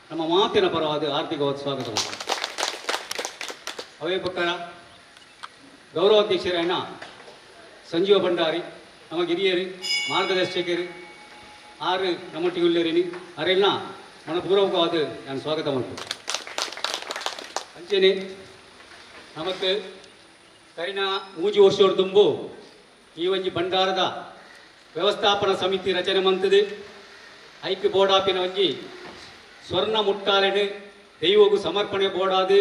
ನಮ್ಮ ಮಾತಿನ ಪರವಾದ ಆರ್ಥಿಕವಾದ ಸ್ವಾಗತ. ಅವೇ ಪ್ರಕಾರ ಗೌರವಾಧ್ಯಕ್ಷರಾಯಣ ಸಂಜೀವ ಭಂಡಾರಿ ನಮ್ಮ ಹಿರಿಯರು ಮಾರ್ಗದರ್ಶಕರು ಆರು ನಮ್ಮೊಟ್ಟಿಗುಳ್ಳೇರಿನಿ ಅವರೆಲ್ಲ ಮನಪೂರ್ವಕವಾದ ನಾನು ಸ್ವಾಗತ ಮಾಡ್ತೀನಿ. ಅಂಚೆನೆ ನಮಕ್ಕೆ ಕರಿನ 3 ವರ್ಷದ ತುಂಬು ಈ ಒಂಜಿ ಭಂಡಾರದ ವ್ಯವಸ್ಥಾಪನಾ ಸಮಿತಿ ರಚನೆ ಮಂತದೆ. ಐಕ್ಯ ಬೋರ್ಡಾಪಿನ ಒಂಜಿ ಸ್ವರ್ಣ ಮುಟ್ಟಾಲೆನೆ ದೈವಗೂ ಸಮರ್ಪಣೆ ಬೋರ್ಡಾದು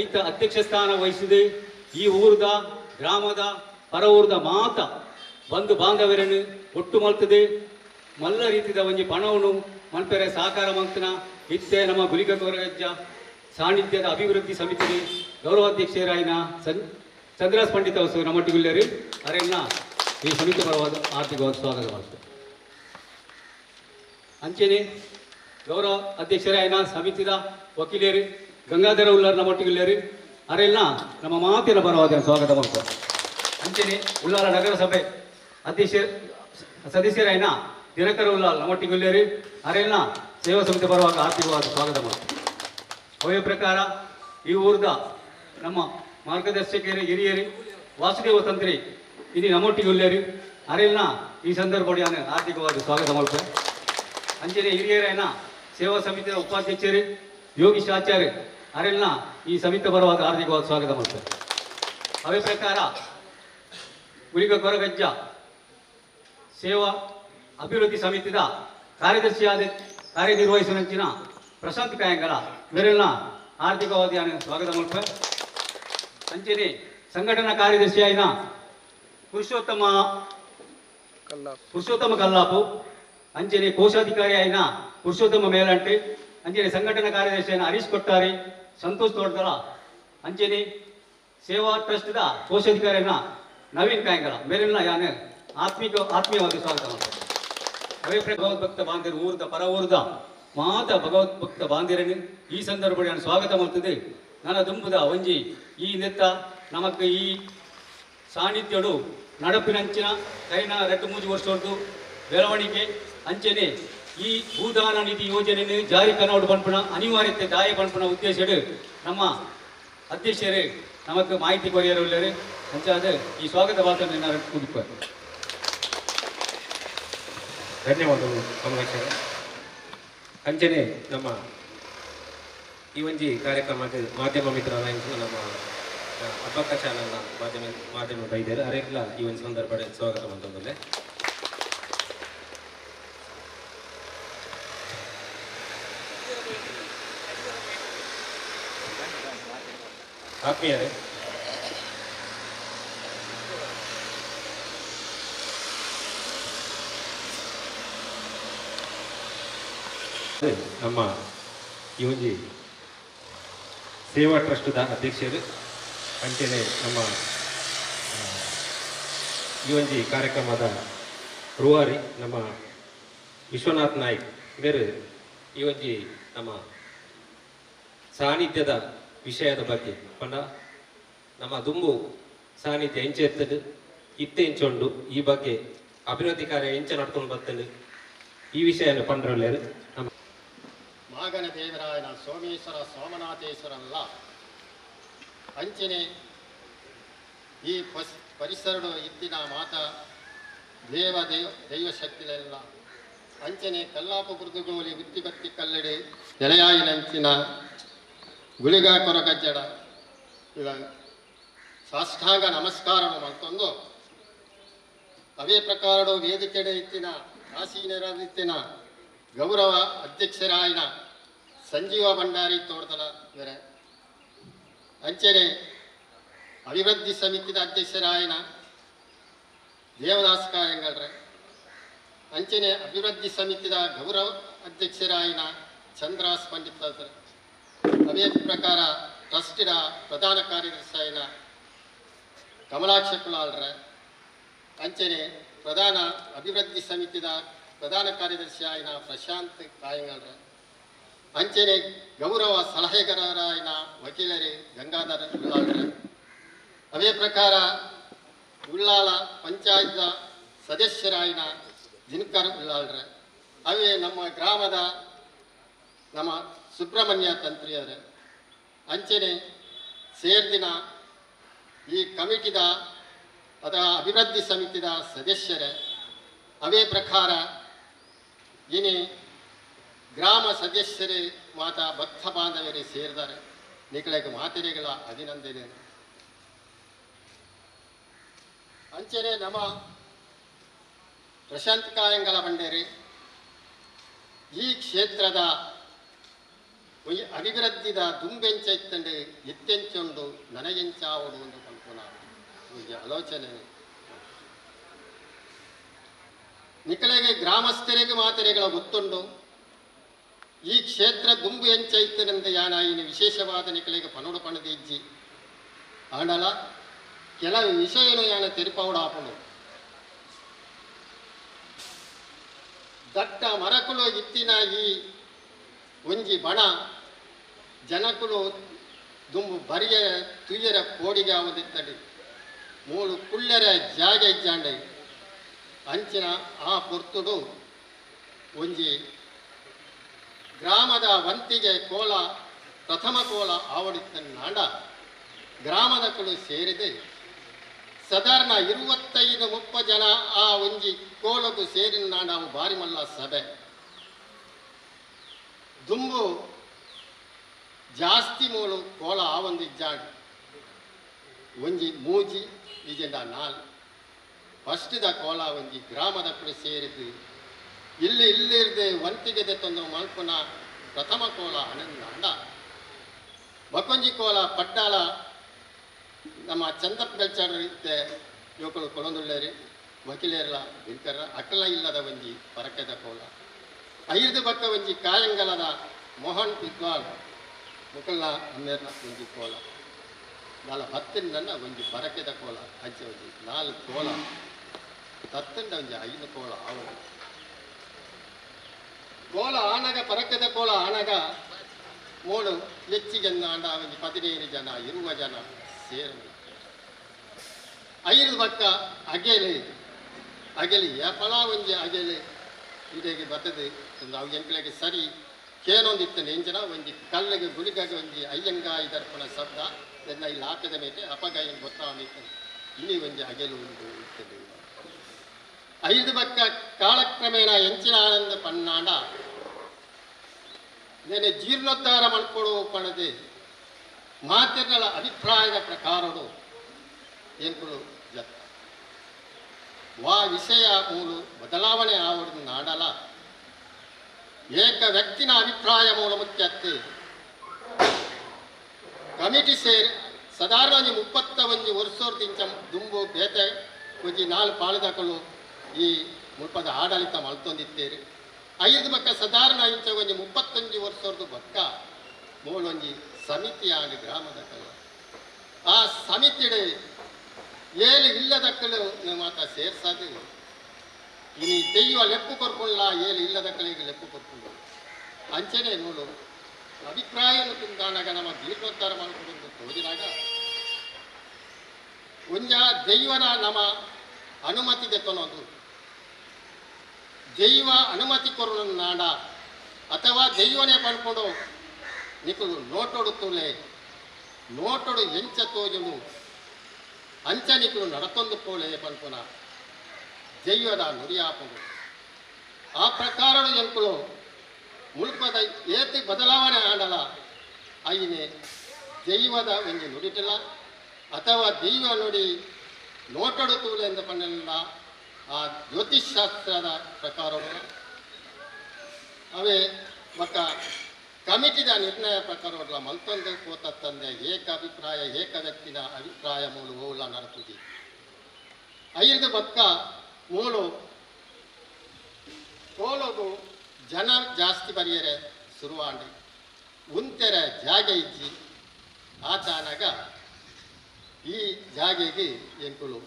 ಐತ ಅಧ್ಯಕ್ಷ ಸ್ಥಾನ ವಹಿಸಿದೆ. ಈ ಊರದ ಗ್ರಾಮದ ಪರ ಊರದ ಮಾತ ಬಂಧು ಬಾಂಧವರನ್ನು ಒಟ್ಟು ಮಲ್ತದೆ. ಮಲ್ಲ ರೀತಿಯ ಒಂಜಿ ಪಣವನ್ನು ಮನ್ಪೆರೆ ಸಹಕಾರ ಮಂತನ ಇತ್ತೆ ನಮ್ಮ ಗುಲಿಕಗೊರಗಜ್ಜ ಸಾನ್ನಿಧ್ಯದ ಅಭಿವೃದ್ಧಿ ಸಮಿತಿ ಗೌರವಾಧ್ಯಕ್ಷರಾಯಿನ ಚಂದ್ರಾಸ್ ಪಂಡಿತ ಅವರು ನಮ್ಮೊಟ್ಟಿಗುಳ್ಳರು ಅವರೆಲ್ಲ ಈ ಸಮಿತಿ ಪರವಾದ ಆರ್ಥಿಕವಾದ ಸ್ವಾಗತ ಮಾಡ್ತಾರೆ. ಅಂಚೆನೆ ಗೌರವ ಅಧ್ಯಕ್ಷರಾಯಿನ ಸಮಿತಿದ ವಕೀಲರು ಗಂಗಾಧರ ಉಲ್ಲಾರ್ ನಮ್ಮೊಟ್ಟಿಗುಳ್ಳರು ಅವರೆಲ್ಲ ನಮ್ಮ ಮಾತಿನ ಪರವಾದ ಸ್ವಾಗತ ಮಾಡ್ತಾರೆ. ಅಂಚೆನೆ ಉಲ್ಲಾರ ನಗರಸಭೆ ಅಧ್ಯಕ್ಷ ಸದಸ್ಯರಾಯಿನ ದಿನಕರ ಉಲ್ಲಾಲ್ ನಮ್ಮೊಟ್ಟಿಗುಳ್ಳರು ಅವರೆಲ್ಲ ಸೇವಾ ಸಮಿತಿ ಪರವಾಗಿ ಆರ್ಥಿಕವಾದ ಸ್ವಾಗತ ಮಾಡ್ತಾರೆ. ಅವೇ ಪ್ರಕಾರ ಈ ಊರದ ನಮ್ಮ ಮಾರ್ಗದರ್ಶಕರು ಹಿರಿಯರು ವಾಸುದೇವ ತಂತ್ರಿ ಇದು ನಮ್ಮೊಟ್ಟಿಗುಳ್ಳರು ಅವರೆಲ್ಲ ಈ ಸಂದರ್ಭದಲ್ಲಿ ಆರ್ಥಿಕವಾದ ಸ್ವಾಗತ ಮಾಡ್ತಾರೆ. ಅಂಚನೆ ಹಿರಿಯರೇನ ಸೇವಾ ಸಮಿತಿಯ ಉಪಾಧ್ಯಕ್ಷರು ಯೋಗೀಶ್ ಆಚಾರ್ಯ ಅವರೆಲ್ಲ ಈ ಸಮಿತಿ ಪರವಾದ ಆರ್ಥಿಕವಾದ ಸ್ವಾಗತ ಮಾಡ್ತಾರೆ. ಅವೇ ಪ್ರಕಾರ ಗುಲಿಕಗೊರಗಜ್ಜ ಸೇವಾ ಅಭಿವೃದ್ಧಿ ಸಮಿತಿದ ಕಾರ್ಯದರ್ಶಿಯಾದ ಕಾರ್ಯನಿರ್ವಹಿಸುವಂಚಿನ ಪ್ರಶಾಂತ್ ಕಾಯಂಗಲ ಇವರೆಲ್ಲ ಆರ್ಥಿಕವಾದ ಸ್ವಾಗತ ಮಾಡ್ತಾರೆ. ಅಂಚನೆ ಸಂಘಟನಾ ಕಾರ್ಯದರ್ಶಿಯಾಯಿನ ಪುರುಷೋತ್ತಮ ಕಲ್ಲಾಪು ಅಂಚನೆ ಕೋಶಾಧಿಕಾರಿ ಆಯ್ನ ಪುರುಷೋತ್ತಮ ಮೇಲಂಟೆ ಅಂಚನೆ ಸಂಘಟನಾ ಕಾರ್ಯದರ್ಶಿ ಆಯ್ನ ಹರೀಶ್ ಕೊಟ್ಟಾರಿ ಸಂತೋಷ್ ತೋಟದಲ ಅಂಚನೆ ಸೇವಾ ಟ್ರಸ್ಟ್ದ ಕೋಶಾಧಿಕಾರಿಯನ್ನ ನವೀನ್ ಕಾಯಂಗಲ ಮೇರೆಲ್ಲ ಯಾನೆ ಆತ್ಮೀಯವಾದ ಸ್ವಾಗತ ಮಾಡ್ತಾರೆ. ಅವೇ ಭಗವದ್ಭಕ್ತ ಬಾಂಧವರು ಊರದ ಪರ ಊರದ ಮಾತ ಭಗವದ್ಭಕ್ತ ಬಾಂಧವರನ್ನು ಈ ಸಂದರ್ಭದಲ್ಲಿ ನಾನು ಸ್ವಾಗತ ಮಾಡ್ತದೆ. ನನ್ನ ದುಂಬುದ ಒಂಜಿ ಈ ನೆತ್ತ ನಮಕ್ಕೆ ಈ ಸಾನ್ನಿಧ್ಯಡು ನಡಪಿನಂಚಿನ ಕೈನ 2-3 ವರ್ಷದ್ದು ಬೆಳವಣಿಗೆ ಅಂಚನೆ ಈ ಭೂದಾನ ನಿಧಿ ಯೋಜನೆಯನ್ನು ಜಾರಿ ಕನ್ನಡ ಪಂಪಣ ಅನಿವಾರ್ಯತೆ ದಾಯ ಪಂಪಣ ಉದ್ದೇಶಡು ನಮ್ಮ ಅಧ್ಯಕ್ಷರೇ ನಮಕ್ಕೆ ಮಾಹಿತಿ ಕೊರಿಯರುಳ್ಳರು ಅಂಚಾದ ಈ ಸ್ವಾಗತ ಭಾಷಣ ಕುದಿಪ ಧನ್ಯವಾದಗಳು ಕಮಲಾಕ್ಷರ. ಅಂಚನೆ ನಮ್ಮ ಈ ಒಂಜಿ ಕಾರ್ಯಕ್ರಮದ ಮಾಧ್ಯಮ ಮಿತ್ರರ ನಮ್ಮ ಅಬ್ಬಕ್ಕ ಚಾನಲ್ನ ಮಾಧ್ಯಮ ಬೈದರು ಅರೆಲ್ಲ ಈ ಒಂದು ಸಂದರ್ಭ ಸ್ವಾಗತ ಮಂತಂದಲೆ. ಆತ್ಮೀಯರೇ, ನಮ್ಮ ಈ ಒಂಜಿ ಸೇವಾ ಟ್ರಸ್ಟ್ದ ಅಧ್ಯಕ್ಷರು ಅಂಚನೆ ನಮ್ಮ ಈ ಒಂಜಿ ಕಾರ್ಯಕ್ರಮದ ರೂವಾರಿ ನಮ್ಮ ವಿಶ್ವನಾಥ್ ನಾಯ್ಕ್ ಬೇರೆ ಈ ಒಂಜಿ ನಮ್ಮ ಸಾನ್ನಿಧ್ಯದ ವಿಷಯದ ಬಗ್ಗೆ ಪಂಡ ನಮ್ಮ ದುಂಬು ಸಾನ್ನಿಧ್ಯ ಎಂಚ ಇರ್ತದೆ ಇತ್ತೆ ಎಂಚೊಂಡು ಈ ಬಗ್ಗೆ ಅಭಿವೃದ್ಧಿ ಕಾರ್ಯ ಎಂಚ ನಡ್ಕೊಂಡು ಬರ್ತದೆ ಈ ವಿಷಯನ ಪಂಡ್ರೊಳ್ಳೆರು ನಮ್ಮ ಮಾಗನ ದೇವರಾಯನ ಸೋಮೇಶ್ವರ ಸೋಮನಾಥೇಶ್ವರಲ್ಲ ಅಂಚನೆ ಈ ಪರಿಸರಡು ಇತ್ತಿನ ಮಾತ ದೈವ ಶಕ್ತಿಲೆಲ್ಲ ಅಂಚನೆ ಕಲ್ಲಾಪ ಗುರುದುಗೋಲಿ ಗುತ್ತಿಬತ್ತಿ ಕಲ್ಲಡೆ ಎಲೆಯಾಯಿನಂಚಿನ ಗುಳಿಗ ಕೊರಗಜ್ಜಡ ಇವ ಸಾಷ್ಟಾಂಗ ನಮಸ್ಕಾರ ಮತ್ತೊಂದು ಅವೇ ಪ್ರಕಾರಡು ವೇದಿಕೆಡೆ ಇತ್ತಿನ ಆಸೀನರಿತ್ತಿನ ಗೌರವ ಅಧ್ಯಕ್ಷರಾಯಿನ ಸಂಜೀವ ಭಂಡಾರಿ ತೋಟದಲ ಇವರೇ ಅಂಚನೆ ಅಭಿವೃದ್ಧಿ ಸಮಿತಿದ ಅಧ್ಯಕ್ಷರಾಯಿನ ದೇವದಾಸ್ ಕಾಯಂಗಲ್ರೆ ಅಂಚನೆ ಅಭಿವೃದ್ಧಿ ಸಮಿತಿದ ಗೌರವ ಅಧ್ಯಕ್ಷರಾಯಿನ ಚಂದ್ರಾಸ್ ಪಂಡಿತ ಅವೇ ಪ್ರಕಾರ ಟ್ರಸ್ಟಿನ ಪ್ರಧಾನ ಕಾರ್ಯದರ್ಶಿಯಾಯಿನ ಕಮಲಾಕ್ಷ ಕುಲಾಲ್ರೆ ಅಂಚನೆ ಪ್ರಧಾನ ಅಭಿವೃದ್ಧಿ ಸಮಿತಿದ ಪ್ರಧಾನ ಕಾರ್ಯದರ್ಶಿಯಾಯಿನ ಪ್ರಶಾಂತ್ ಕಾಯಂಗಲ್ರೆ ಅಂಚನೆ ಗೌರವ ಸಲಹೆಗಾರರಾಯಿನ ವಕೀಲರೇ ಗಂಗಾಧರ ಉಳ್ಳಾಳ್ರೆ ಅವೇ ಪ್ರಕಾರ ಉಳ್ಳಾಲ ಪಂಚಾಯತ್ ಸದಸ್ಯರಾಯಿನ ದಿನಕರ್ ಉಳ್ಳಾಳ್ರೆ ಅವೇ ನಮ್ಮ ಗ್ರಾಮದ ನಮ್ಮ ಸುಬ್ರಹ್ಮಣ್ಯ ತಂತ್ರಿಯವರೇ ಅಂಚನೆ ಸೇರ್ದಿನ ಈ ಕಮಿಟಿದ ಅಥವಾ ಅಭಿವೃದ್ಧಿ ಸಮಿತಿದ ಸದಸ್ಯರೇ ಅವೇ ಪ್ರಕಾರ ಇನಿ ಗ್ರಾಮ ಸದಸ್ಯರೇ ಮಾತಾ ಭಕ್ತ ಬಾಂಧವರೇ ಸೇರಿದ್ದಾರೆ ನಿಖಳಿಗೆ ಮಾತೆರೆಗಳ ಅಭಿನಂದನೆ ಅಂಚನೆ ನಮ್ಮ ಪ್ರಶಾಂತ್ ಕಾಯಂಗಲ ಬಂಡೇರಿ ಈ ಕ್ಷೇತ್ರದ ಅಭಿವೃದ್ಧಿದ ದುಂಬೆಂಚ ಇತ್ತಂಡು ಎತ್ತೆಂಚುಂಡು ನನಗೆಂಚಾವಡು ಎಂದು ಕಲ್ಪನಾ ಈ ಆಲೋಚನೆ ನಿಖಳೆಗೆ ಗ್ರಾಮಸ್ಥರಿಗೆ ಮಾತೆರೆಗಳ ಗೊತ್ತುಂಡು ಈ ಕ್ಷೇತ್ರ ದುಂಬು ಎಂಚ ಇತ್ತನೆಂದ ಯಾನ ಇನ್ನು ವಿಶೇಷವಾದ ನಿಖಳೆಗೆ ಪನೋಡು ಪಣದ ಇಜ್ಜಿ ಆಂಡಲ ಕೆಲವು ವಿಷಯನು ಯಾನ ತೆರಿಪೌಡು ಆಪುಂಡು ದಟ್ಟ ಮರಕುಲು ಇತ್ತಿನ ಈ ಒಂಜಿ ಬಣ ಜನಕುಲು ದುಂಬು ಬರಿಯ ತುಯ್ಯರ ಕೋಡಿಗೆ ಆವುದಿತ್ತಡಿ ಮೂಲು ಕುಳ್ಳರ ಜಾಗ ಇಜ್ಜಾಂಡೆ ಅಂಚಿನ ಆ ಪೊರ್ತುಡು ಒಂಜಿ ಗ್ರಾಮದ ವಂತಿಗೆ ಕೋಲ ಪ್ರಥಮ ಕೋಲ ಆವಡಿತ್ತನ್ನಾಂಡ ಗ್ರಾಮದ ಕುಳು ಸೇರಿದೆ ಸಾಧಾರಣ 25-30 ಜನ ಆ ಒಂಜಿ ಕೋಲಗು ಸೇರಿನ ನಾವು ಬಾರಿ ಮಲ್ಲ ಸಭೆ ದುಂಬು ಜಾಸ್ತಿ ಮೂಲು ಕೋಲ ಆವೊಂದಿಜ್ಜಾಂಡು ಒಂಜಿ ಮೂಜಿ ಈಜೆಂಡ ನಾಲ್ ಫಸ್ಟ್ದ ಕೋಲ ಒಂಜಿ ಗ್ರಾಮದ ಕುಳು ಸೇರಿದ್ದು ಇಲ್ಲಿರ್ದೆ ವಂತಿಗೆ ತಂದು ಮಲ್ಪುನ ಪ್ರಥಮ ಕೋಲ ಅನಂದ ಬಕೊಂಜಿ ಕೋಲ ಪಟ್ಟಾಳ ನಮ್ಮ ಚಂದಪ್ಪ ಬೆಲ್ಚಾಡ್ರಿದ್ದೆ ಯುವಕರು ಕೊಳಂದುಳ್ಳೇರಿ ವಕೀಲೇರ್ಲ ಬಿಲ್ಕರ ಅಕ್ಕಲ ಇಲ್ಲದ ಒಂಜಿ ಪರಕೆದ ಕೋಲ ಐದು ಬಕ್ಕ ಒಂಜಿ ಕಾಯಂಗಲದ ಮೋಹನ್ ಪಿತ್ವಾಲ್ ಮುಕಲ್ನ ಅಮ್ಮೇರ್ನ ಒಂಜಿ ಕೋಲ ನಾಲ್ ಹತ್ತಿನ ಒಂಜಿ ಪರಕೆದ ಕೋಲ ಅಂಚೆ ಒಂಜಿ 4 ಕೋಲ ತತ್ತಂಡ ಒಂಜಿ 5 ಕೋಲ ಆವ ಕೋಲ ಆನಗ ಪರಕೆದ ಕೋಲ ಆನಗ ಮೂಳು ಹೆಚ್ಚಿಗೆ ಆಂಡ ಒಂಜಿ 15 ಜನ 20 ಜನ ಸೇರು 5 ಬಕ್ಕ ಅಗೆಲಿ ಎಪಲ ಒಂಜಿ ಅಗೆಲಿ ಇದೆಗೆ ಬರ್ತದೆ ಅವು ಎಂಕ್ಲೆಗೆ ಸರಿ ಕೇನೊಂದಿತ್ತನೆ ಎಂಜನ ಒಂಜಿ ಕಲ್ಲಿಗೆ ಗುಳಿಗಾಗಿ ಒಂಜಿ ಅಯ್ಯಂಗಾಯಿ ದರ್ಪಣ ಶಬ್ದ ಎನ್ನ ಇಲ್ಲಿ ಹಾಕದ ಮೇಲೆ ಅಪಗಾಯ ಗೊತ್ತಾಗಿತ್ತು ಇಲ್ಲಿ ಒಂಜಿ ಅಗೆಲು ಉಂಟು ಇರ್ತದೆ 5 ಬಕ್ಕ ಕಾಲಕ್ರಮೇಣ ಎಂಚಿನ ಆನಂದ ಪನ್ನಾಂಡ ನೇನೆ ಜೀರ್ಣೋದ್ಧಾರ ಮಾಡ್ಕೊಡು ಪಣದೆ ಮಾತಿರ್ನಲ ಅಭಿಪ್ರಾಯದ ಪ್ರಕಾರಡು ಎಂಕುಳು ಜತ್ತ ವಾ ವಿಷಯ ಮೂಲು ಬದಲಾವಣೆ ಆವಡು ನಾಡಲ ಏಕ ವ್ಯಕ್ತಿನ ಅಭಿಪ್ರಾಯ ಮೂಲ ಮುಖ್ಯತ್ತೆ ಕಮಿಟಿ ಸೇರಿ ಸಾಧಾರಣ 31 ವರ್ಷದಿಂದ ದುಂಬು ಬೇತೆ ಒಂಜಿ 4 ಪಾಲದಕಲು ಈ ಮುಲ್ಪದ ಆಡಳಿತ ಮಲ್ತೊಂದಿತ್ತೇರಿ 5 ಬಕ್ಕ ಸಾಧಾರಣ ಇಂಚ ಒಂಜಿ 35 ವರ್ಷದ ಬಕ್ಕ ಮೂಲೊಂಜಿ ಸಮಿತಿ ಆಗಿ ಗ್ರಾಮದ ಕಲ ಆ ಸಮಿತಿಡೆ ಏಳು ಇಲ್ಲದಕ್ಕಲು ಮಾತ ಸೇರ್ಸದು ಇನಿ ದೆಯ್ಯ ಲೆಪ್ಪು ಕೊರ್ಕೊಳ್ಳ ಏಳು ಇಲ್ಲದಕ್ಕಳಿಗೆ ಲೆಪ್ಪು ಕೊರ್ಕೊಂಡು ಅಂಚನೆ ನೋಡು ಅಭಿಪ್ರಾಯ ತಿಂದಾನಾಗ ನಮ್ಮ ಜೀರ್ಣೋದ್ಧಾರ ಮಾಡಿಕೊಂಡು ತೋರಿದಾಗ ಒಂಜ ದೈವನ ನಮ್ಮ ಅನುಮತಿ ತೆತ್ತನೋದು ದೈವ ಅನುಮತಿ ಕೊರಲು ನಾಡ ಅಥವಾ ದೈವನೇ ಪಡ್ಕೊಂಡು ನಿಕುಲು ನೋಟೊಡು ತುಲೆ ನೋಟೊಡು ಎಂಚ ತೋಜುನು ಅಂಚ ನಿಕುಲು ನಡತೊಂದು ಪೋಲೆ ಪನ್ಪುನ ದೈವದ ನುಡಿಯಾಪುಡು ಆ ಪ್ರಕಾರಡು ಎಂಕುಲು ಮುಲ್ಪದ ಏತಿ ಬದಲಾವಣೆ ಆಡಲ ಐನೆ ದೈವದ ಒಂಜಿ ನುಡಿಟಿಲ್ಲ ಅಥವಾ ದೈವ ನುಡಿ ನೋಟೊಡು ತೂಲೆ ಎಂದು ಪಂಡಲ್ಲ ಆ ಜ್ಯೋತಿಷ್ ಶಾಸ್ತ್ರದ ಪ್ರಕಾರಗಳು ಅವೇ ಮಕ್ಕ ಕಮಿಟಿದ ನಿರ್ಣಯ ಪ್ರಕಾರವಲ್ಲ ಮಲ್ತೊಂದು ಕೋತತ್ತಂದೆ ಏಕ ಅಭಿಪ್ರಾಯ ಏಕ ವ್ಯಕ್ತಿನ ಅಭಿಪ್ರಾಯ ಮೂಲು ಹೋಲ ನಡತುದಿ 5 ಬಕ್ಕ ಮೂಲು ಕೋಲಗು ಜನ ಜಾಸ್ತಿ ಬರಿಯರೆ ಶುರುವಾಂಡಿ ಉಂತೆರೆ ಜಾಗ ಇಜ್ಜಿ ಆತಾನಾಗ ಈ ಜಾಗೆಗೆ ಎಂಕುಲು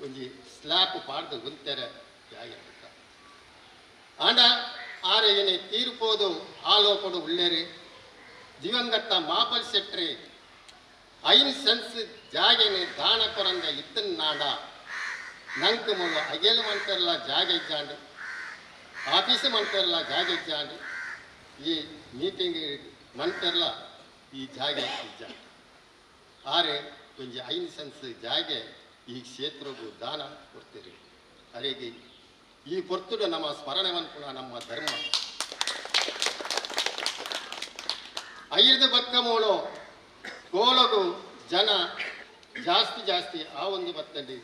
ಒಂಜಿ ಸ್ಲ್ಯಾಪ್ ಪಾಡ್ದು ಉಂತೆರೆ ಜಾಗೆ ಆಂಡ ಆರೆ ಏನೇ ತೀರ್ಪೋದು ಆಲೋಪಡು ಉಳ್ಳೇರಿ ದಿವಂಗತ ಮಾಪಲ್ ಸೆಟ್ರಿ 5 ಸೆನ್ಸ್ ಜಾಗೆನೆ ದಾನ ಕೊರಂದ ಇತ್ತನ್ನಾಡ ನಂಕ್ ಮೂಲ ಅಗೆಲು ಮಂಟರ್ಲ ಜಾಗ ಇಜ್ಜಾಂಡು ಆಫೀಸ್ ಮಂಟರ್ಲ ಜಾಗ ಇಜ್ಜಾಂಡು ಈ ಮೀಟಿಂಗ್ ಮಂತೆಲ್ಲ ಈ ಜಾಗೆ ಇಜ್ಜ ಆರೆ ಒಂಜಿ 5 ಸೆನ್ಸ್ ಜಾಗೆ ಈ ಕ್ಷೇತ್ರಗೂ ದಾನ ಕೊಡ್ತೀರಿ ಅರೆಗೆ ಈ ಪೊರ್ತುಡು ನಮ್ಮ ಸ್ಮರಣೆ ಮನ್ಪುಣ ನಮ್ಮ ಧರ್ಮ 5 ಬಕ್ಕ ಮೂಳು ಕೋಲಗು ಜನ ಜಾಸ್ತಿ ಆ ಒಂದು ಬತ್ತಂಡಿ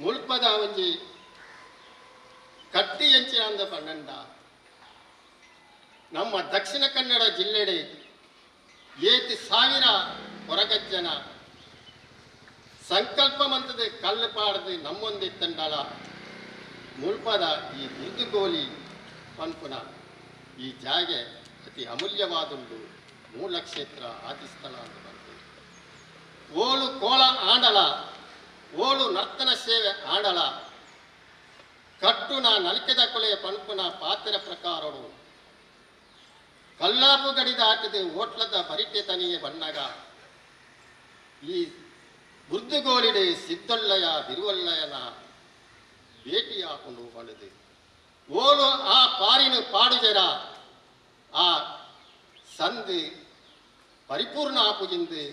ಮುಲ್ಪದ ಒಂಜಿ ಕಟ್ಟಿ ಎಂಚಿನ ಅಂದ ಪನ್ನಂಡ ನಮ್ಮ ದಕ್ಷಿಣ ಕನ್ನಡ ಜಿಲ್ಲೆಡೆ 7,000 ಹೊರಗಜ್ಜನ ಸಂಕಲ್ಪ ಮಂತದ ಕಲ್ಲು ಪಾಡದು ನಮ್ಮೊಂದಿತ್ತಂಡಲ ಮುಲ್ಪದ ಈ ಬಿರುದುಗೋಲಿ ಪನ್ಪುನ ಈ ಜಾಗೆ ಅತಿ ಅಮೂಲ್ಯವಾದುಂಡು ಮೂಲ ಕ್ಷೇತ್ರ ಆದಿಸ್ಥಳ ಅಂತ ಬರ್ತದೆ ಓಲು ಕೋಲ ಆಂಡಲ ಓಲು ನರ್ತನ ಸೇವೆ ಆಂಡಲ ಕಟ್ಟುನ ನಲಿಕೆದ ಕೊಲೆಯ ಪನ್ಪುನ ಪಾತ್ರ ಪ್ರಕಾರಡು ಕಲ್ಲಾಪು ಗಡಿದ ಆಟದ ಓಟ್ಲದ ಬರಿಟೆ ತನಿಗೆ ಬಣ್ಣಗ ಈ ಬುರ್ದುಗೋಲಿಡೆ ಸಿದ್ದೊಳ್ಳಯ ಬಿರುವಲ್ಲಯನ ಭೇಟಿಯಾಕೊಂಡು ಬಂದಿದೆ ಓಲು ಆ ಪಾರಿನ ಪಾಡುಜರ ಆ ಸಂದು ಪರಿಪೂರ್ಣ ಆಪುಜಿಂದು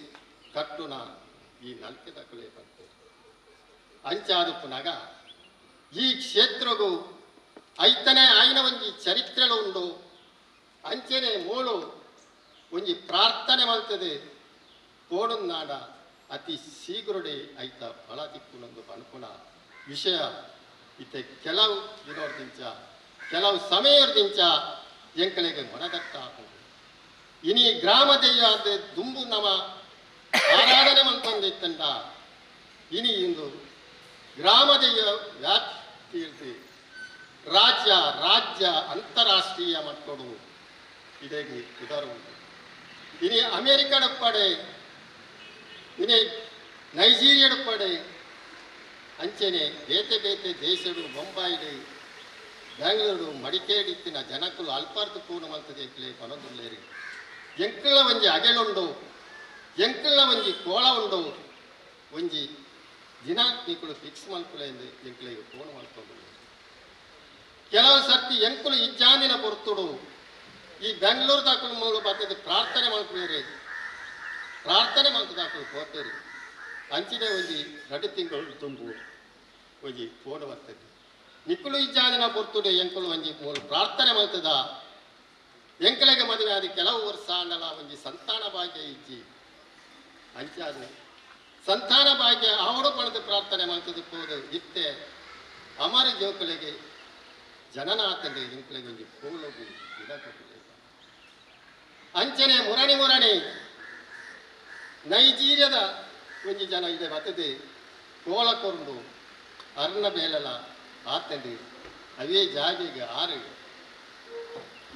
ಕಟ್ಟುನ ಈ ನಲ್ಕೆದ ಕೊಲೆ ಬಂತು ಅಂಚಾದು ಪುನಗ ಈ ಕ್ಷೇತ್ರಗೂ ಐತನೇ ಆಯ್ನ ಒಂಜಿ ಚರಿತ್ರೆಲು ಉಂಡು ಅಂಚನೆ ಮೂಳು ಒಂಜಿ ಪ್ರಾರ್ಥನೆ ಮಾಡ್ತದೆ ಪೋಡುನಾಡ ಅತಿ ಶೀಘ್ರಡೆ ಐತ ಫಲ ತಿಕ್ಕುನೊಂದು ಅನುಕೂಲ ವಿಷಯ ಇತ್ತೆ ಕೆಲವು ದಿನೋರ್ದಿಂಚ ಕೆಲವು ಸಮಯದಿಂದ ಎಂಕಲೆಗೆ ಮನದಟ್ಟ ಇನಿ ಗ್ರಾಮ ದೆಯ್ಯಾದ ದುಂಬು ನಮ ಆರಾಧನೆ ಮಂತಂದಿತ್ತಂಡ ಇನಿ ಇಂದು ಗ್ರಾಮ ದೆಯ್ಯ ವ್ಯಾಪ್ತಿ ರಾಜ್ಯ ಅಂತಾರಾಷ್ಟ್ರೀಯ ಮಟ್ಟಡು ಇದಕ್ಕೆ ಉದಾಹರಣೆ ಇನಿ ಅಮೆರಿಕದ ಪಡೆ ಇನಿ ನೈಜೀರಿಯದ ಪಡೆ ಅಂಚನೆ ಬೇತೆ ದೇಶಡು ಬೊಂಬಾಯಿಡು ಬೆಂಗಳೂರು ಮಡಿಕೇಡಿತ್ತಿನ ಜನಕ್ಕಲು ಅಲ್ಪಾರ್ಥ ಪೂರ್ಣ ಮಂತದೆ ಪನೊಂದುಲ್ಲೇರಿ ಎಂಕಲ ಒಂಜಿ ಅಗೆಲುಂಡು ಎಂಕಲ ಒಂಜಿ ಕೋಳ ಉಂಡು ಒಂಜಿ ದಿನ ನಿಕ್ಕಳು ಫಿಕ್ಸ್ ಮಲ್ಪುಲೆ ಎಂದು ಎಂಕಲಿಗೆ ಫೋನ್ ಮಾಡ್ಕೊಂಡು ಕೆಲವು ಸರ್ತಿ ಎಂಕುಲು ಇಜ್ಜಾನಿನ ಪೊರ್ತುಡು ಈ ಬೆಂಗಳೂರು ದಾಖಲು ಮೂಲ ಬರ್ತದೆ ಪ್ರಾರ್ಥನೆ ಮಾಡ್ಕೊಳ್ಳಿ ಪ್ರಾರ್ಥನೆ ಮಾಡ್ತು ದಾಖಲು ಹೋಗ್ತೇರಿ ಅಂಚಿನ ಒಂಜಿ 2 ತಿಂಗಳು ತುಂಬು ಒಂಜಿ ಫೋನ್ ಬರ್ತದೆ ನಿಕ್ಕುಲು ಇಜ್ಜಾನಿನ ಪೊರ್ತುಡು ಎಂಕುಲು ಒಂಜಿ ಮೂಲ ಪ್ರಾರ್ಥನೆ ಮಾಡ್ತದ ಎಂಕಲೆಗೆ ಮದುವೆ ಆದ ಕೆಲವು ವರ್ಷ ಅಂಡಲ ಒಂಜಿ ಸಂತಾನ ಭಾಗ್ಯ ಇಜ್ಜಿ ಅಂಚಾದ ಸಂತಾನ ಭಾಗ್ಯ ಅವಡು ಪಡೆದು ಪ್ರಾರ್ಥನೆ ಮಾಡ್ತದ ಹೋದು ಇತ್ತೆ ಅಮರ ಜೋಕುಲೆಗೆ ಜನನಾಥಂಗೆ ಎಂಕಲೆಗೆ ಒಂಜಿ ಪೋಲಗು ಗಿಡ ಕೊಟ್ಟಿದೆ ಅಂಚನೆ ಮುರಣಿ ನೈಜೀರಿಯಾದ ಒಂಜಿ ಜನ ಇದೆ ಬರ್ತದೆ ಕೋಲ ಕೊಂಡು ಅರ್ಣ ಬೇಲಲ ಆತಂದು ಅವೇ ಜಾಗೆಗೆ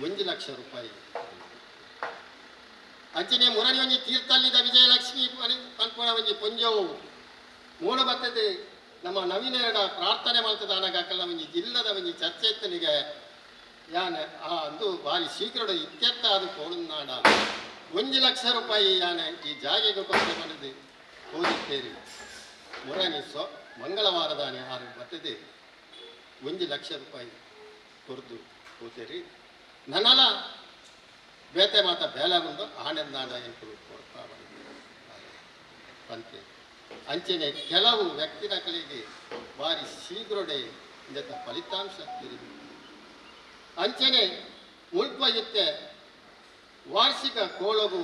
1 ಲಕ್ಷ ರೂಪಾಯಿ ಅಂಚನೆ ಮುರಣಿ ಒಂಜಿ ತೀರ್ಥಲ್ಲಿದ ವಿಜಯಲಕ್ಷ್ಮಿ ಪನ್ಪುಣ ಒಂಜಿ ಪುಂಜವು ಮೂಲ ಬರ್ತದೆ ನಮ್ಮ ನವೀನರ ಪ್ರಾರ್ಥನೆ ಮಾಡ್ತದ ಅನಗಕ್ಕಲ್ಲ ಒಂಜಿ ಜಿಲ್ಲದ ಒಂಜಿ ಚರ್ಚೆ ಇತ್ತನಿಗೆ ಯಾನ ಅಂದು ಭಾರಿ ಶೀಘ್ರ ಇತ್ಯರ್ಥ ಅದು ಕೋಡುನಾಡ 1 ಲಕ್ಷ ರೂಪಾಯಿ ಯಾನ ಈ ಜಾಗೆಗೆ ಕೊಟ್ಟು ಬಂದಿದೆ ಹೋಗಿದ್ದೇರಿ ಮುರಣಿ ಮಂಗಳವಾರದಾನೆ 6 ಬರ್ತದೆ 1 ಲಕ್ಷ ರೂಪಾಯಿ ಕೊರ್ದು ಹೋಗ್ತೇರಿ ನನ್ನಲ್ಲ ಬೇತೆ ಮಾತ ಬೇಲಗುಂಡು ಆನಂದಾಂಡ ಎಂಕುಲು ಕೊಡ್ತಾ ಬಂತೆ ಅಂಚನೆ ಕೆಲವು ವ್ಯಕ್ತಿಗಳಿಗೆ ಭಾರಿ ಶೀಘ್ರಡೆ ಇಂಥ ಫಲಿತಾಂಶ ತಿಳಿದು ಅಂಚನೆ ಮುಲ್ಪ ಇತ್ತೆ ವಾರ್ಷಿಕ ಕೋಳಗು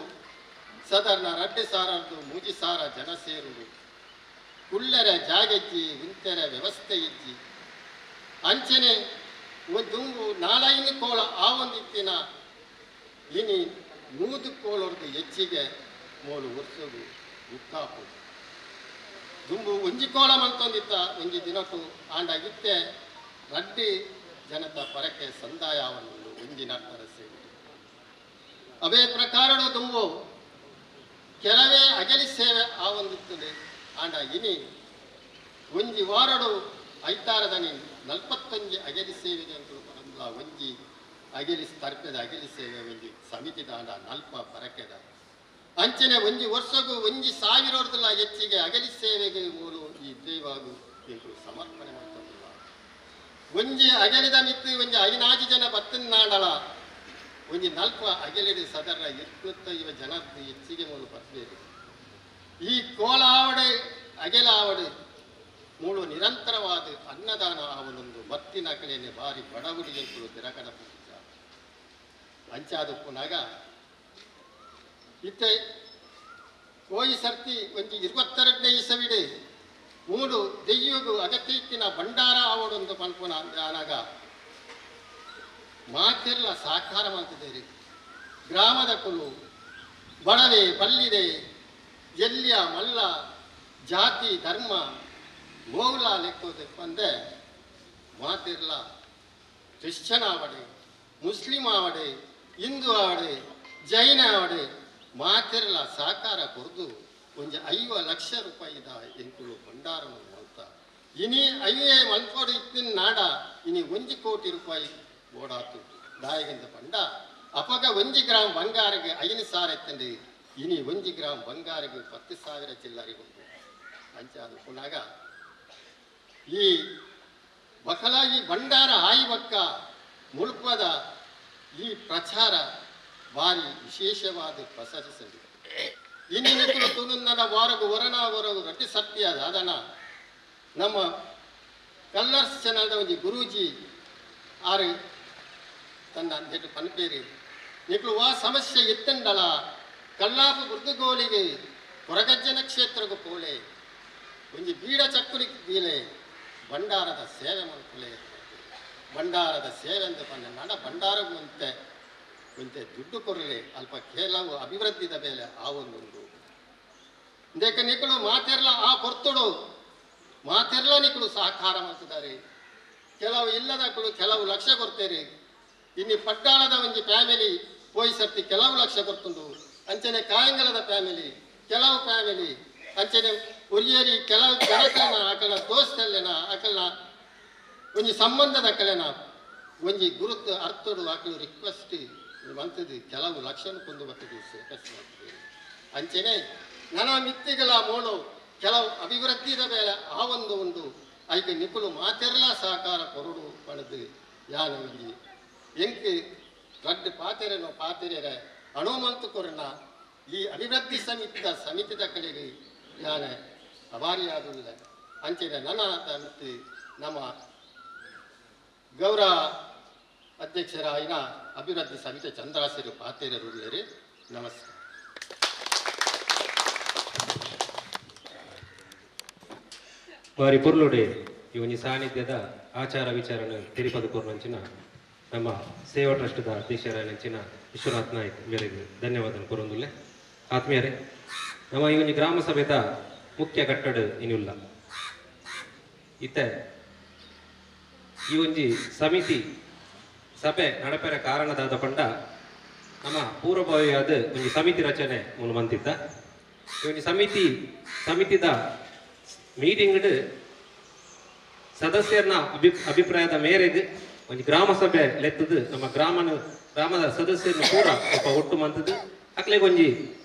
ಸಾಧಾರಣ 2,000 ಜನ ಸೇರುವುದು ಕುಳ್ಳರೆ ಜಾಗೆಜ್ಜಿ ವಿಂತೆರೆ ವ್ಯವಸ್ಥೆ ಇಜ್ಜಿ ಅಂಚನೆ ಒಂದು 4 ಕೋಳ ಆ ಒಂದಿತ್ತಿನ ಇನಿ 100 ಕೋಳರ್ದು ಹೆಚ್ಚಿಗೆ ಮೂಲು ವರ್ಷವು ಉಕ್ಕಾಪು ದುಂಬು ಒಂಜಿ ಕೋಳ ಮಂತೊಂದಿತ್ತ ಒಂಜಿ ದಿನಕ್ಕೂ ಆಂಡಾಗಿತ್ತೆ ರಡ್ಡಿ ಜನತ ಪರಕ್ಕೆ ಸಂದಾಯವನ್ನು ಒಂಜಿ ನರ್ತರ ಸೇವೆ ಅವೇ ಪ್ರಕಾರಡು ದುಂಬು ಕೆಲವೇ ಅಗಲಿ ಸೇವೆ ಆ ಒಂದಿತ್ತದೆ ಆಂಡ ಇನಿ ಒಂಜಿ ವಾರಡು ಐತಾರದನಿ 41 ಅಗಲಿ ಸೇವೆಗೆ ಅಂತ ಬರಲ್ಲ ಒಂಜಿ ಅಗಲಿ ತರ್ಪೆದ ಅಗಲಿ ಸೇವೆ ಒಂಜಿ ಸಮಿತಿ ದಾಂಡ ನಲ್ಪ ಪರಕೆದ ಅಂಚನೆ ಒಂಜಿ ವರ್ಷಗೂ 1,000 ಹೆಚ್ಚಿಗೆ ಅಗಲಿ ಸೇವೆಗೆ ಮೂಲು ಈ ದೇವಾಗು ಎಂದು ಸಮರ್ಪಣೆ ಮಾಡ್ತಿಲ್ಲ ಒಂಜಿ ಅಗಲಿದ ಮಿತ್ತು ಒಂಜಿ 5 ಜನ ಬತ್ತನಾಡಲ ಒಂಜಿ ನಲ್ಪ ಅಗೆಲೆಡು ಸದರ 25 ಜನದ್ದು ಹೆಚ್ಚಿಗೆ ಮೂಲು ಬರಬೇಕು. ಈ ಕೋಲಾವಡೆ ಅಗೆಲಾವಡೆ ಮೂಳು ನಿರಂತರವಾದ ಅನ್ನದಾನ ಅವನೊಂದು ಮತ್ತಿನ ಕಲೆನೆ ಬಾರಿ ಬಡವುಡಿಗೆಗಳು ತಿರಕಡ ಪೂಜ ಅಂಚಾದ ಪುನಗ ಇತ್ತೆ ಕೋಯಿ ಸರ್ತಿ ಒಂಜಿ 22ನೇ ಇಸವಿಡು ಮೂಡು ದೆಯ್ಯಗೂ ಅಗತ್ಯಕ್ಕಿನ ಭಂಡಾರ ಆವಡೊಂದು ಪಲ್ಪುನ ಆನಾಗ ಮಾತೆಲ್ಲ ಸಾಕಾರ ಮಾಡ್ತಿದ್ದೇವೆ. ಗ್ರಾಮದ ಕುಲು ಬಡವೆ ಬಲ್ಲಿದೆ ಎಲ್ಲಿಯ ಮಲ್ಲ ಜಾತಿ ಧರ್ಮ ಮೌಲ ಲೆಕ್ಕೋದೆ ಬಂದೆ ಮಾತಿರ್ಲ ಕ್ರಿಶ್ಚನ್ ಆವಡೆ ಮುಸ್ಲಿಂ ಆವಡೆ ಹಿಂದೂ ಆವಡೆ ಜೈನ ಆವಡೆ ಮಾತಿರ್ಲ ಸಾಕಾರ ಕೊರ್ದು ಒಂಜಿ 5 ಲಕ್ಷ ರೂಪಾಯಿದ ಎಂಕುಲು ಭಂಡಾರವನ್ನು ಮಲ್ತ ಇನಿ 5 ಮಲ್ಪೋಡು ಇತ್ತಿನ ನಾಡ ಇನಿ 1 ಕೋಟಿ ರೂಪಾಯಿ ಓಡಾತು ದಾಯಗಂದ ಪಂಡ ಅಪಗ 1 ಗ್ರಾಮ್ ಬಂಗಾರಿಗೆ 5 ಸಾವಿರ ಎತ್ತಂಡು ಇನಿ 1 ಗ್ರಾಮ್ ಬಂಗಾರಿಗೆ 10,000 ಚಿಲ್ಲರಿಗೆ ಉಂಟು ಅಂಚಾದ ಪುನಗ ಈ ಬಕಲ ಈ ಭಂಡಾರ ಆಯ್ವಕ್ಕ ಮುಳುಪದ ಈ ಪ್ರಚಾರ ಭಾರಿ ವಿಶೇಷವಾದ ಪ್ರಸರಿಸಲಿ ಇನ್ನಿನ ತುನುನ್ನದ ವಾರಗು ಹೊರಗು ರಟ್ಟಿ ಸತ್ಯ ಅದನ ನಮ್ಮ ಕಲ್ಲರ್ಸ್ ಚಾನಲ್ದ ಒಂಜಿ ಗುರೂಜಿ ಆರು ತನ್ನ ನೆಟ್ಟು ಪನ್ಪೇರಿ ನಿಕ್ಲು ವಾ ಸಮಸ್ಯೆ ಎತ್ತಂಡಲ ಕಲ್ಲಾಪು ಬುರ್ದುಗೋಲಿಗೆ ಹೊರಗಜ್ಜನ ಕ್ಷೇತ್ರಗೂ ಪೋಲೆ ಒಂಜಿ ಬೀಡ ಚಕ್ಕುಲಿ ಬೀಲೆ ಭಂಡಾರದ ಸೇವೆ ಮಲ್ಪುಲೆ ಭಂಡಾರದ ಸೇವೆ ಅಂತ ಪಂಡ ನಡ ಭಂಡಾರಗೂ ಒಂತೆ ದುಡ್ಡು ಕೊರಲೆ ಅಲ್ಪ ಕೆಲವು ಅಭಿವೃದ್ಧಿದ ಬೇಲೆ ಆ ಒಂದೊಂದು ಇಂದೇಕ ನಿಕ್ಕಳು ಮಾತೆರ್ಲ ಆ ಪೊರ್ತುಡು ಮಾತೆರ್ಲ ನಿಕ್ಕಳು ಸಹಕಾರ ಮಾಡ್ತಿದ್ದಾರೆ. ಕೆಲವು ಇಲ್ಲದಕ್ಕಳು ಕೆಲವು ಲಕ್ಷ ಕೊಡ್ತೇರಿ. ಇನ್ನು ಪಟ್ಟಾಳದ ಒಂಜಿ ಫ್ಯಾಮಿಲಿ ಪೋಯಿ ಸರ್ತಿ ಕೆಲವು ಲಕ್ಷ ಕೊಡ್ತುಂಡು ಅಂಚನೆ ಕಾಯಂಗಲದ ಫ್ಯಾಮಿಲಿ ಕೆಲವು ಫ್ಯಾಮಿಲಿ ಅಂಚನೆ ಉರಿಯೇರಿ ಕೆಲವು ಜನಕಲನ ಅಕಲ ದೋಸ್ತಲ್ಲೆನ ಅಕಲ್ನ ಒಂಜಿ ಸಂಬಂಧದ ಅಕಲೆನ ಒಂಜಿ ಗುರುತು ಅರ್ಥಡು ಅಕಲು ರಿಕ್ವೆಸ್ಟ್ ಮಂತದ್ದು ಕೆಲವು ಲಕ್ಷಣ ಕೊಂದು ಬರ್ತದೆ ಸೇಕಸ್ ಮಾಡ್ತದೆ ಅಂಚನೆ ನನ್ನ ಮಿತ್ತಿಗಳ ಮೋಳು ಕೆಲವು ಅಭಿವೃದ್ಧಿದ ಮೇಲೆ ಆ ಒಂದು ಉಂಡು ಐಕೆ ನಿಕುಲು ಮಾತೆರ್ಲ ಸಹಕಾರ ಕೊರಡು ಪಡೆದು ಯಾನು ಇಲ್ಲಿ ಎಂಕ್ ದೊಡ್ಡ ಪಾತೆರೆರ ಅಣುಮಂತು ಕೊರನ ಈ ಅಭಿವೃದ್ಧಿ ಸಮಿತಿದ ಕಡೆಗೆ ಯಾನ ಅಭಾರಿಯಾದಿಲ್ಲ ಅಂಚನೆ ನನ್ನ ಮತ್ತು ನಮ್ಮ ಗೌರವ ಅಧ್ಯಕ್ಷರಾಯಿನ ಅಭಿವೃದ್ಧಿ ಸಮಿತಿ ಚಂದ್ರಾಸಿರು ಪಾತೆರರು ನಮಸ್ಕಾರ. ವಾರಿ ಪುರ್ಲುಡೆ ಇವನಿ ಸಾನ್ನಿಧ್ಯದ ಆಚಾರ ವಿಚಾರನ ತಿರುಪತಿ ಕೂರ್ನಂಚಿನ ನಮ್ಮ ಸೇವಾ ಟ್ರಸ್ಟ್ದ ಅಧ್ಯಕ್ಷರಾಯನಂಚಿನ ವಿಶ್ವನಾಥ್ ನಾಯ್ಕ್ ಇವರಿಗೆ ಧನ್ಯವಾದ ಕೊರೊಂದುಲ್ಲೆ. ಆತ್ಮೀಯರೇ, ನಮ್ಮ ಇವನಿ ಗ್ರಾಮ ಸಭೆದ ಮುಖ್ಯ ಕಟ್ಟಡ ಇನ್ನಿಲ್ಲ ಇತ್ತೆ ಈ ಒಂಜಿ ಸಮಿತಿ ಸಭೆ ನಡಪೆರ ಕಾರಣದಾದ ಪಂಡ ನಮ್ಮ ಪೂರ್ವಭಾವಿಯಾದ ಒಂದು ಸಮಿತಿ ರಚನೆ ಮುನ್ ಬಂದಿದ್ದ ಈ ಸಮಿತಿದ ಮೀಟಿಂಗ್ ಸದಸ್ಯರನ್ನ ಅಭಿಪ್ರಾಯದ ಮೇರೆಗೆ ಒಂದು ಗ್ರಾಮ ಸಭೆ ಲೆತ್ತದು ನಮ್ಮ ಗ್ರಾಮದ ಸದಸ್ಯರನ್ನು ಕೂಡ ಸ್ವಲ್ಪ ಒಟ್ಟು ಮಂತದ್ದು ಅಕ್ಲೆಗೆ ಒಂಜಿ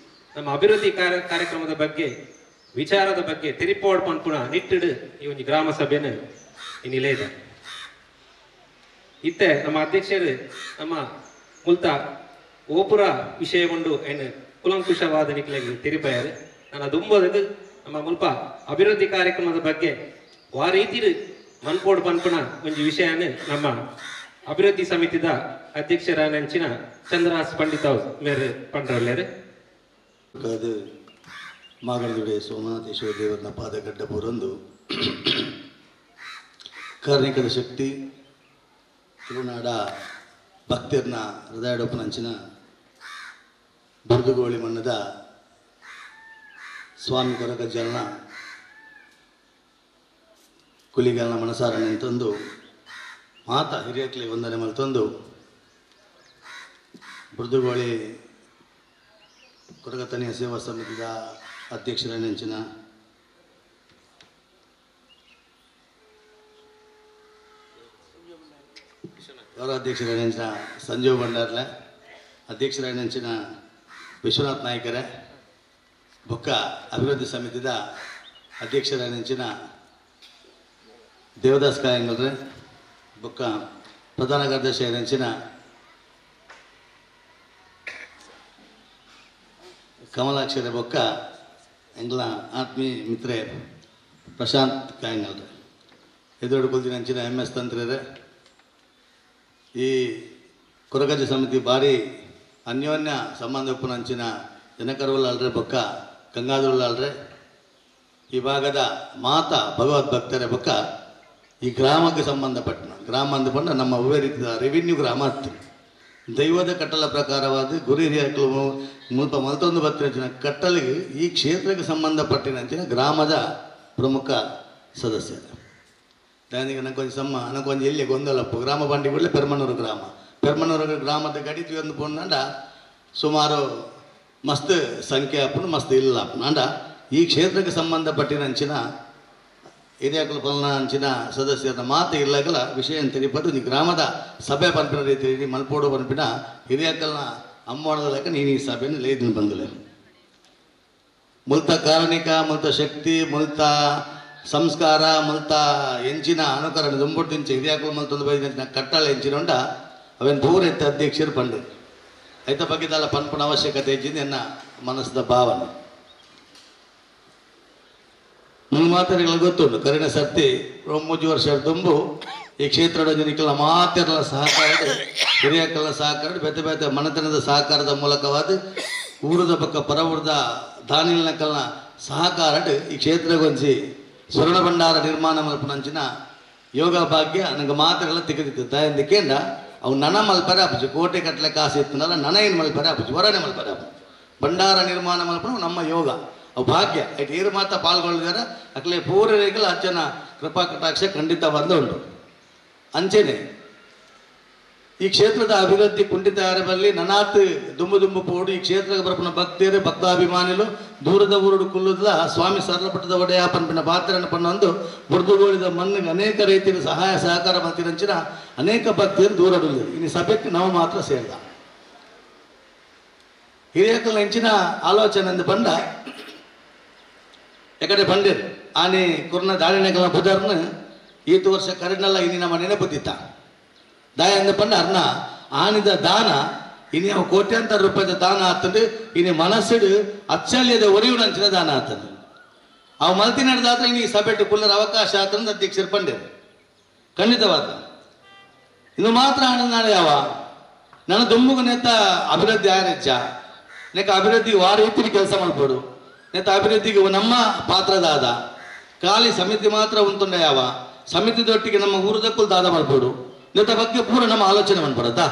ನಮ್ಮ ಅಭಿವೃದ್ಧಿ ಕಾರ್ಯಕ್ರಮದ ಬಗ್ಗೆ ವಿಚಾರದ ಬಗ್ಗೆ ತಿರಿಪೋಡ್ ಪನ್ಪುಣ ನಿಟ್ಟಿಡು ಈ ಒಂದು ಗ್ರಾಮ ಸಭೆನ ಇನ್ನಿಲೇ ಇದೆ. ಇತ್ತೆ ನಮ್ಮ ಅಧ್ಯಕ್ಷರು ನಮ್ಮ ಮುಲ್ತ ಓಪುರ ವಿಷಯ ಕೊಂಡು ಏನು ಕುಲಂಕುಷವಾದ ನಿಕ್ಲೆಗೆ ತಿರುಪಾಯರು ನಾನು ದುಂಬದದು ನಮ್ಮ ಮುಲ್ಪ ಅಭಿವೃದ್ಧಿ ಕಾರ್ಯಕ್ರಮದ ಬಗ್ಗೆ ಆ ರೀತಿ ಮನ್ಪೋಡು ಪನ್ಪುಣ ಒಂದು ವಿಷಯನ ನಮ್ಮ ಅಭಿವೃದ್ಧಿ ಸಮಿತಿದ ಅಧ್ಯಕ್ಷರ ನೆಂಚಿನ ಚಂದ್ರಾಸ್ ಪಂಡಿತ ಮೇರೆ ಪಂಡ್ರಲ್ಲೇರು ಅದು ಮಾಗಲದುಡೆ ಸೋಮನಾಥೇಶ್ವರ ದೇವರನ ಪಾದಗಡ್ಡ ಪೂರೊಂದು ಕಾರ್ಣಿಕದ ಶಕ್ತಿ ತುಳುನಾಡ ಭಕ್ತಿರ್ನ ಹೃದಯಡೊಪ್ಪನಂಚಿನ ಬುರ್ದುಗೋಳಿ ಮಣ್ಣದ ಸ್ವಾಮಿ ಕೊರಗಜ್ಜಲ್ನ ಕುಲಿಗಲ್ನ ಮನಸಾರ ನಿಂತಂದು ಮಾತ ಹಿರಿಯಕ್ಲಿ ವಂದನೆ ಮಲ್ತಂದು ಬುರ್ದುಗೋಳಿ ಕೊರಗತನಿಯ ಸೇವಾ ಸಮಿತಿದ ಅಧ್ಯಕ್ಷರ ನೆಂಚಿನ ಗೌರವಾಧ್ಯಕ್ಷರ ನೆಂಚಿನ ಸಂಜೀವ್ ಭಂಡಾರ್ಲೆ ಅಧ್ಯಕ್ಷರ ನೆಂಚಿನ ವಿಶ್ವನಾಥ್ ನಾಯ್ಕರೇ ಬೊಕ್ಕ ಅಭಿವೃದ್ಧಿ ಸಮಿತಿದ ಅಧ್ಯಕ್ಷರ ನೆಂಚಿನ ದೇವದಾಸ್ ಕಾಯಂಗಲ್ರೆ ಬೊಕ್ಕ ಪ್ರಧಾನ ಕಾರ್ಯದರ್ಶಿ ನೆಂಚಿನ ಕಮಲಾಕ್ಷರ ಬೊಕ್ಕ ಎಂಗ್ಲ ಆತ್ಮೀಯ ಮಿತ್ರೆ ಪ್ರಶಾಂತ್ ಕಾಯಿನಲ್ರೆ ಎದುರು ಕೊಲ್ದಿನ ಅಂಚಿನ MS ತಂತ್ರೆ ಈ ಕೊರಗಜ್ಜೆ ಸಮಿತಿ ಭಾರಿ ಅನ್ಯೋನ್ಯ ಸಂಬಂಧ ಉಪ್ಪುನ ಅಂಚಿನ ಜನಕರುವಲ್ಲಾಳ್ರೆ ಬೊಕ್ಕ ಗಂಗಾಧರುಲ್ಲಾಳ್ರೆ ಈ ಭಾಗದ ಮಾತಾ ಭಗವದ್ ಭಕ್ತರ ಬೊಕ್ಕ ಈ ಗ್ರಾಮಕ್ಕೆ ಸಂಬಂಧಪಟ್ಟ ಗ್ರಾಮ ಅಂದ್ಕೊಂಡು ನಮ್ಮ ಒವ್ವೇ ರೀತಿಯ ರೆವಿನ್ಯೂ ಗ್ರಾಮ ಹತ್ತು ದೈವದ ಕಟ್ಟಲ ಪ್ರಕಾರವಾದ ಗುರಿ ಹಿರಿಯಕ್ಕಲು ಮುಲ್ಪ ಮಲ್ತೊಂದು ಬತ್ತಿನ ಕಟ್ಟಲಿಗೆ ಈ ಕ್ಷೇತ್ರಕ್ಕೆ ಸಂಬಂಧಪಟ್ಟಿನಂಚಿನ ಗ್ರಾಮದ ಪ್ರಮುಖ ಸದಸ್ಯರು ದಾನಿಗೆ ನನಗೊಂದು ಎಲ್ಲಿ ಗೊಂದಲಪ್ಪು ಗ್ರಾಮ ಬಂಡಿ ಬಿಡಲೆ ಪೆರ್ಮನೂರು ಗ್ರಾಮದ ಗಡಿತೀವಿ ಒಂದು ಪೊಂಡ ಸುಮಾರು ಮಸ್ತ್ ಸಂಖ್ಯೆ ಅಪ್ಪನು ಮಸ್ತ್ ಇಲ್ಲ ಅಪ್ಪನ ಅಂಡ ಈ ಕ್ಷೇತ್ರಕ್ಕೆ ಸಂಬಂಧಪಟ್ಟಿನಂಚಿನ ಹಿರಿಯಕ್ಕಲು ಪಲ್ನ ಅಂಚಿನ ಸದಸ್ಯರ ಮಾತು ಇಲ್ಲಾಗಲ ವಿಷಯ ತಿಳಿಪಟ್ಟು ಈ ಗ್ರಾಮದ ಸಭೆ ಪಂಪಿನ ರೀತಿ ಮಲ್ಪೋಡು ಪಂಪಿನ ಹಿರಿಯಕ್ಕಲ್ನ ಅಮ್ಮೋಣದ ಲೆಕ್ಕ ನೀನು ಈ ಸಭೆಯನ್ನು ಲೇದಿನ ಬಂದಲೆ ಮುಲ್ತ ಕಾರಣಿಕ ಮುಲ್ತ ಶಕ್ತಿ ಮುಲ್ತ ಸಂಸ್ಕಾರ ಮುಲ್ತ ಎಂಚಿನ ಅನುಕರಣ ದುಂಬುಟ್ಟಿಂಚ ಹಿರಿಯಕ್ಕಲು ಮಲ್ತೊಂದು ಬೈದಿನ ಕಟ್ಟಳ ಎಂಚಿನೊಂಡ ಅವೇನು ಪೂರೈತ ಅಧ್ಯಕ್ಷರು ಪಂಡು ಐತ ಬಗ್ಗೆದಲ್ಲ ಪನ್ಪನ ಅವಶ್ಯಕತೆ ಇಚ್ಚಿಂದ ಎನ್ನ ಮನಸ್ಸದ ಭಾವನೆ ನನ್ನ ಮಾತಾಡಿಗಳ ಗೊತ್ತುಂಟು ಕರಿನ ಸರ್ತಿ 3 ವರ್ಷ ತುಂಬು ಈ ಕ್ಷೇತ್ರದ ಜನಕ್ಕೆಲ್ಲ ಮಾತೆಲ್ಲ ಸಹಕಾರ ಹಿರಿಯಕ್ಕಲ್ಲ ಸಹಕಾರ ಬೇತೆ ಬೇತೆ ಮನೆತನದ ಸಹಕಾರದ ಮೂಲಕವಾದ ಊರದ ಪಕ್ಕ ಪರವೂರದ ದಾನಿಲ್ನಕ್ಕಲ್ನ ಸಹಕಾರ ಈ ಕ್ಷೇತ್ರಗೊಂಚಿ ಸ್ವರ್ಣ ಭಂಡಾರ ನಿರ್ಮಾಣ ಮಲ್ಪನಂಚಿನ ಯೋಗ ಭಾಗ್ಯ ನನಗೆ ಮಾತೆಲ್ಲ ತಿಕ್ಕದಿತ್ತು ತಾಯಂದಿಕೇಂಡ ಅವು ನನ ಮಲ್ಪರೆ ಆಪುಜು ಕೋಟೆ ಕಟ್ಟಲೆ ಕಾಸು ಇತ್ತನಲ್ಲ ನನ ಏನು ಮಲ್ಪರೆ ಆಪುಜು ಹೊರನೆ ಮಲ್ಪರೆ ಆಪು ಭಂಡಾರ ನಿರ್ಮಾಣ ಮಲ್ಪನ ನಮ್ಮ ಯೋಗ ಅವು ಭಾಗ್ಯ ಐಟ್ ಏರು ಮಾತ್ರ ಪಾಲ್ಗೊಳ್ಳಿದಾರೆ ಅಕ್ಲೆ ಪೂರೈಕಲು ಅಚ್ಚನ ಕೃಪಾ ಕಟಾಕ್ಷ ಖಂಡಿತವಾದ ಉಂಟು ಅಂಚೆನೆ ಈ ಕ್ಷೇತ್ರದ ಅಭಿವೃದ್ಧಿ ಕುಂಠಿತ ಬಲ್ಲಿ ನನಾತ್ ದುಂಬು ಪೋಡು ಈ ಕ್ಷೇತ್ರಕ್ಕೆ ಬರ್ಪನ ಭಕ್ತಿಯರು ಭಕ್ತಾಭಿಮಾನಿಗಳು ದೂರದ ಊರುಡು ಕುಲ್ಲುದ ಸ್ವಾಮಿ ಸರಳಪಟ್ಟದ ಒಡೆಯ ಪನ್ಪಿನ ಪಾತ್ರನ ಪನ್ನೊಂದು ಬುರ್ದುಗೋಳಿದ ಮಣ್ಣಿಗೆ ಅನೇಕ ರೀತಿಯ ಸಹಾಯ ಸಹಕಾರ ಮಂತಿರಂಚಿನ ಅನೇಕ ಭಕ್ತಿಯರು ದೂರಡುವುದು ಇನ್ನು ಸಭೆಗೆ ನಾವು ಮಾತ್ರ ಸೇರಿದ ಹಿರಿಯಕ್ಕಲ ಹೆಂಚಿನ ಆಲೋಚನೆ ಬಂದ ಎಕಡೆ ಬಂದಿರು ಆನೆ ಕುರ್ನ ದಾಳಿನಗಲ ಬುಧರ್ನ ಈತು ವರ್ಷ ಕರೆನಲ್ಲ ಇನ್ನು ನಮ್ಮ ನೆನಪುತ್ತಿತ್ತ ದಾಯ ಅಂದ ಪಂಡ ಅರ್ನ ಆನಿದ ದಾನ ಇನ್ನು ಅವು ಕೋಟ್ಯಾಂತರ ರೂಪಾಯಿದ ದಾನ ಆತಂದು ಇನ್ನು ಮನಸ್ಸಿಡು ಅಚ್ಚಲ್ಯದ ಒರಿಯುನಂಚಿನ ದಾನ ಆತಂದು ಅವು ಮಲ್ತಿ ನಡೆದಾತ್ರ ಇನ್ನು ಈ ಸಭೆಟ್ಟು ಕುಲ್ಲರ ಅವಕಾಶ ಆತಂದು ಅಧ್ಯಕ್ಷರು ಪಂಡಿರು ಖಂಡಿತವಾದ ಇನ್ನು ಮಾತ್ರ ಆನಂದ ನಾಳೆ ಯಾವ ನನ್ನ ದುಂಬುಗು ನೆತ್ತ ಅಭಿವೃದ್ಧಿ ಆರೆಚ್ಚ ನೆಕ್ಕ ಅಭಿವೃದ್ಧಿಗೆ ವಾರ ರೀತಿ ಕೆಲಸ ಮಾಡ್ಬೋದು ನೆತ್ತ ಅಭಿವೃದ್ಧಿಗೆ ನಮ್ಮ ಪಾತ್ರದಾದ ಖಾಲಿ ಸಮಿತಿ ಮಾತ್ರ ಉಂಟುಂಡ ಯಾವ ಸಮಿತಿದೊಟ್ಟಿಗೆ ನಮ್ಮ ಊರದಕ್ಕೂ ದಾದ ಮಾಡ್ಬೋದು ನೆತ್ತ ಬಗ್ಗೆ ಪೂರ ನಮ್ಮ ಆಲೋಚನೆ ಮಾಡ್ಬಾರದಾ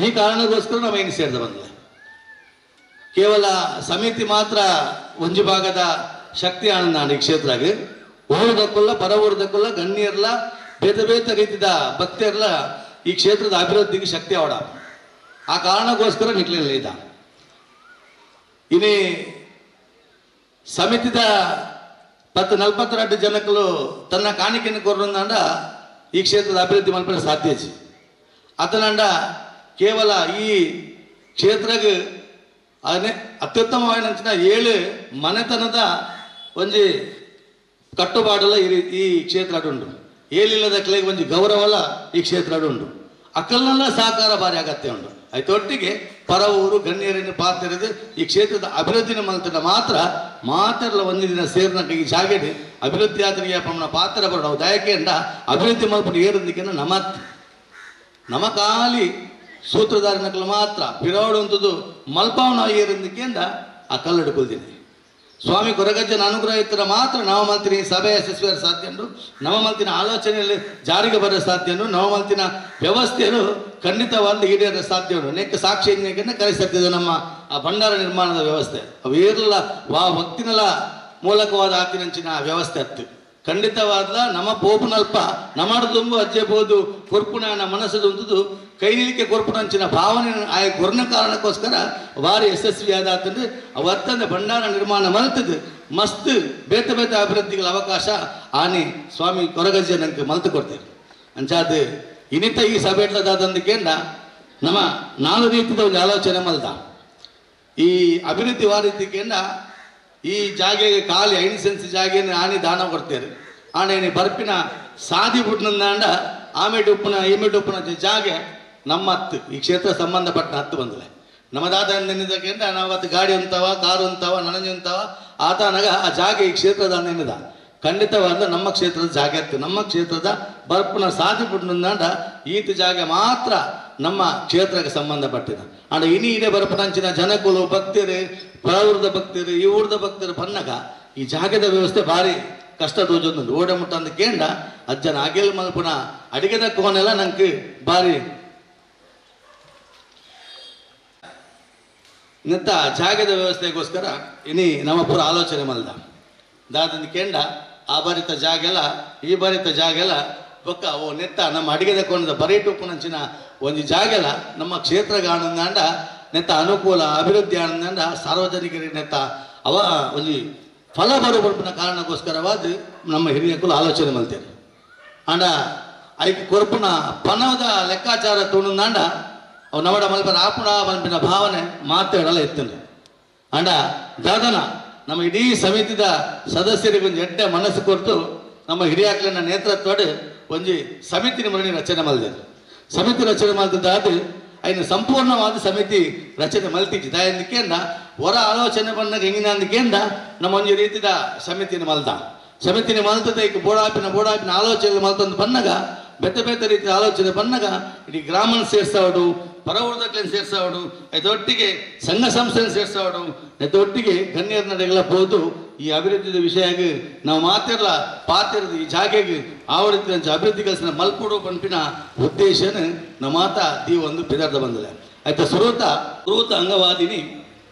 ಈ ಕಾರಣಕ್ಕೋಸ್ಕರ ನಾವು ಏನು ಸೇರಿದ ಬಂದಿಲ್ಲ ಕೇವಲ ಸಮಿತಿ ಮಾತ್ರ ಒಂದು ಭಾಗದ ಶಕ್ತಿ ಆನಂದ ಈ ಕ್ಷೇತ್ರಗೆ ಊರದಕ್ಕಲ್ಲ ಪರ ಊರದಕ್ಕಲ್ಲ ಗಣ್ಯರ್ಲ ಬೇತೆ ಬೇತೆ ರೀತಿಯ ಭಕ್ತಿಯರ್ಲ ಈ ಕ್ಷೇತ್ರದ ಅಭಿವೃದ್ಧಿಗೆ ಶಕ್ತಿ ಅವಡ ಆ ಕಾರಣಕ್ಕೋಸ್ಕರ ನಿಕ್ಲಿಲ್ಲ ಇದ್ದ ಇನ್ನೇ ಸಮಿತಿದ 42 ಜನಕ್ಕಲು ತನ್ನ ಕಾಣಿಕೆಯನ್ನು ಕೊರಂದ ಈ ಕ್ಷೇತ್ರದ ಅಭಿವೃದ್ಧಿ ಮಲ್ಪನೆ ಸಾಧ್ಯ ಅತನಂಡ ಕೇವಲ ಈ ಕ್ಷೇತ್ರಕ್ಕೆ ಅತ್ಯುತ್ತಮವಾದ 7 ಮನೆತನದ ಒಂಜಿ ಕಟ್ಟುಪಾಡಲ್ಲ ಈ ಕ್ಷೇತ್ರ ಉಂಟು ಏಲಿಲ್ಲದ ಕ್ಲೆಗೆ ಒಂಜಿ ಗೌರವಲ್ಲ ಈ ಕ್ಷೇತ್ರ ಉಂಟು ಅಕ್ಕಲ್ನೆಲ್ಲ ಸಹಕಾರ ಭಾರಿ ಅಗತ್ಯ ಉಂಟು ಆಯ್ತೊಟ್ಟಿಗೆ ಪರ ಊರು ಗಣ್ಯರನ್ನು ಪಾತ್ರದ ಈ ಕ್ಷೇತ್ರದ ಅಭಿವೃದ್ಧಿನ ಮಲ್ತನ ಮಾತ್ರಲ್ಲ ಒಂದು ದಿನ ಸೇರಿನ ಈ ಜಾಗೆಡೆ ಅಭಿವೃದ್ಧಿ ಆತನಿಗೆ ಪ್ರಮಾಣ ಪಾತ್ರ ಬರೋಣ ದಯಕೆಂಡ ಅಭಿವೃದ್ಧಿ ಮಲ್ಪನ ಏರಂದಿಕೆ ನಮ್ಮ ಖಾಲಿ ಸೂತ್ರಧಾರಿನಕ್ಕಲು ಮಾತ್ರ ಪಿರೋಡುವಂಥದ್ದು ಮಲ್ಪವನ ಏರಂದಿಕೆಂಡ ಆ ಕಲ್ಲಡು ಕೊಲ್ದಿನಿ ಸ್ವಾಮಿ ಕೊರಗಜ್ಜನ ಅನುಗ್ರಹ ಇತ್ತರ ಮಾತ್ರ ನವಮಲ್ತಿನ ಸಭೆ ಯಶಸ್ವಿಯಾರ ಸಾಧ್ಯ ಉಂಟು ನವಮಲ್ತಿನ ಆಲೋಚನೆಯಲ್ಲಿ ಜಾರಿಗೆ ಬರೋ ಸಾಧ್ಯ ಉಂಟು ನವಮಲ್ತಿನ ವ್ಯವಸ್ಥೆಯನ್ನು ಖಂಡಿತವಾದ ಈಡೇರ ಸಾಧ್ಯ ಉಂಟು ನೆಕ್ಕ ಸಾಕ್ಷಿ ಕರೆಸತ್ತಿದೆ ನಮ್ಮ ಆ ಭಂಡಾರ ನಿರ್ಮಾಣದ ವ್ಯವಸ್ಥೆ ಅವು ಏರ್ಲ ಭಕ್ತಿನಲ ಮೂಲಕವಾದ ಆತಿನಂಚಿನ ವ್ಯವಸ್ಥೆ ಹತ್ತು ಖಂಡಿತವಾದ ನಮ್ಮ ಪೋಪುನಲ್ಪ ನಮ್ಮಡ ತುಂಬು ಅಜ್ಜೆಬಹುದು ಕೊರ್ಪುಣ ಮನಸ್ಸದು ಕೈ ನಿಲಿಕೆ ಕೊರ್ಪುಣಂಚಿನ ಭಾವನೆ ಆ ಗುರ್ನ ಕಾರಣಕ್ಕೋಸ್ಕರ ಭಾರಿ ಯಶಸ್ವಿಯಾದ ಆತಂದ್ರೆ ಅವತ್ತಂದ ಭಂಡಾರ ನಿರ್ಮಾಣ ಮಲ್ತದ್ದು ಮಸ್ತ್ ಬೇತೆ ಬೇತೆ ಅಭಿವೃದ್ಧಿಗಳ ಅವಕಾಶ ಆನೆ ಸ್ವಾಮಿ ಕೊರಗಜ್ಜೆ ನಂಗೆ ಮಲ್ತು ಕೊಡ್ತೇವೆ ಅಂಚಾದ ಇನ್ನಿತ ಈ ಸಭೆ ಇಡ್ಲದಾದಂದಕ್ಕೇಂಡ ನಮ್ಮ 4 ರೀತಿಯ ಒಂದು ಆಲೋಚನೆ ಮಲ್ದ ಈ ಅಭಿವೃದ್ಧಿ ವಾರೀತಿಕೆಂಡ ಈ ಜಾಗೆಗೆ ಖಾಲಿ 5 ಸೆನ್ಸ್ ಜಾಗೆಯನ್ನು ಆನೆ ದಾನ ಕೊಡ್ತೇವೆ ಆನೆ ಬರ್ಪಿನ ಸಾದಿ ಬಿಟ್ನಂದಾಂಡ ಆಮೇಲೆ ಉಪ್ಪನ ಈಮೇಲೆ ಉಪ್ಪನ ಜಾಗೆ ನಮ್ಮ 10 ಈ ಕ್ಷೇತ್ರ ಸಂಬಂಧಪಟ್ಟ 10 ಬಂದಿಲ್ಲ ನಮ್ಮ ದಾದ ನೆನೆದಕ್ಕೆಂಡ ನಾವು ಅವತ್ತು ಗಾಡಿ ಉಂತವ ಕಾರು ಉಂತವ ನನಂಜು ಉಂತವ ಆತನಾಗ ಆ ಜಾಗ ಈ ಕ್ಷೇತ್ರದ ನೆನೆದ ಖಂಡಿತವಾದ ನಮ್ಮ ಕ್ಷೇತ್ರದ ಜಾಗ ಇತ್ತು. ನಮ್ಮ ಕ್ಷೇತ್ರದ ಬರ್ಪುನ ಸಾಧಿ ಬಿಟ್ಟುಂದಾಂಡ ಈತ ಜಾಗ ಮಾತ್ರ ನಮ್ಮ ಕ್ಷೇತ್ರಕ್ಕೆ ಸಂಬಂಧಪಟ್ಟಿದ ಅಂಡ ಇನಿ ಇಡೇ ಬರ್ಪುನಂಚಿನ ಜನಕುಲು ಭಕ್ತರು ಪರವೃದ್ಧ ಭಕ್ತರು ಈ ಊರ್ದ ಭಕ್ತರು ಪನ್ನಗ ಈ ಜಾಗದ ವ್ಯವಸ್ಥೆ ಭಾರಿ ಕಷ್ಟ ತೋಜೊಂದು ಓಡ ಮುಟ್ಟ ಅಂತ ಕೇಂಡ ಅಜ್ಜನ ಅಗೆಲ್ ಮಲ್ಪುನ ಅಡಿಗೆದ ಕೋನೆಲ್ಲ ನಂಗೆ ಭಾರಿ ನೆತ್ತ ಜಾಗದ ವ್ಯವಸ್ಥೆಗೋಸ್ಕರ ಇನಿ ನಮ್ಮ ಪೂರ ಆಲೋಚನೆ ಮಲ್ದ ದಾದಂದು ಕೇಂಡ ಆ ಬಾರಿತ ಜಾಗೆಲ್ಲ ಈ ಬಾರಿತ ಜಾಗೆಲ್ಲ ಬೊಕ್ಕ ಓ ನೆತ್ತ ನಮ್ಮ ಅಡಿಗೆದ ಕೋಣದ ಬರೀಟುಪ್ಪುನಂಚಿನ ಒಂದು ಜಾಗೆಲ್ಲ ನಮ್ಮ ಕ್ಷೇತ್ರಗ ಆನಂದಾಂಡ ನೆತ್ತ ಅನುಕೂಲ ಅಭಿವೃದ್ಧಿ ಆನಂದಾಂಡ ಸಾರ್ವಜನಿಕರಿಗೆ ನೆತ್ತ ಅವ ಒಂದು ಫಲ ಬರುಬರ್ಪಿನ ಕಾರಣಕ್ಕೋಸ್ಕರವಾದ ನಮ್ಮ ಹಿರಿಯಕ್ಕೂ ಆಲೋಚನೆ ಮಲ್ತೇನೆ ಅಂಡ ಐಕ್ ಕೊರ್ಪುನ ಪನವದ ಲೆಕ್ಕಾಚಾರ ತುಣಂದಾಂಡ ಅವು ನವಡ ಮಲ್ಪನ ಆಪುಣ ಮಲ್ಪಿನ ಭಾವನೆ ಮಾತಾಡಲ್ಲ ಎತ್ತನೆ ಅಂಡ ದಾದನ ನಮ್ಮ ಇಡೀ ಸಮಿತಿದ ಸದಸ್ಯರಿಗೆ ಒಂದು ಎಡ್ಡೆ ಮನಸ್ಸು ಕೊಟ್ಟು ನಮ್ಮ ಹಿರಿಯಾಕ್ಲಿನ ನೇತೃತ್ವಡು ಒಂದು ಸಮಿತಿ ಮರಣಿ ರಚನೆ ಮಲ್ದೆ ಸಮಿತಿ ರಚನೆ ಮಲ್ತದಾದ ಐನು ಸಂಪೂರ್ಣವಾದ ಸಮಿತಿ ರಚನೆ ಮಲ್ತಿದ್ದ ಎಂದಕ್ಕೇಂದ ಹೊರ ಆಲೋಚನೆ ಬಂದಾಗ ಹೆಂಗಿನ ಅಂದಕ್ಕೇಂದ ನಮ್ಮ ಒಂದು ರೀತಿದ ಸಮಿತಿನ ಮಲ್ದ ಸಮಿತಿನ ಮಲ್ತದ ಈಗ ಬೋಡಾಪಿನ ಆಲೋಚನೆ ಮಲ್ತಂದು ಬಂದಾಗ ಬೇತೆ ಬೇತೆ ರೀತಿಯ ಆಲೋಚನೆ ಬಂದಾಗ ಇಡೀ ಗ್ರಾಮನ ಸೇರ್ಸೋಡು ಪರವೃದ್ಧಕ್ಲನ್ನು ಸೇರ್ಸೋಡು ಇದೊಟ್ಟಿಗೆ ಸಂಘ ಸಂಸ್ಥೆಯನ್ನು ಸೇರ್ಸೋಡು ಇದೊಟ್ಟಿಗೆ ಗಣ್ಯರ ನಡೆಗಳ ಹೋದು ಈ ಅಭಿವೃದ್ಧಿ ವಿಷಯಕ್ಕೆ ನಾವು ಮಾತಿರಲ್ಲ ಪಾತಿರದು ಈ ಜಾಗೆಗೆ ಆವರಿತ ಅಭಿವೃದ್ಧಿ ಕೆಲಸ ಮಲ್ಪುಡು ಪಂಪಿನ ಉದ್ದೇಶನ ನಮ್ಮ ಮಾತ ಈ ಒಂದು ಪದಾರ್ಥ ಬಂದಿದೆ ಆಯ್ತಾ ಸುರೂತ ಅಂಗವಾದಿನಿ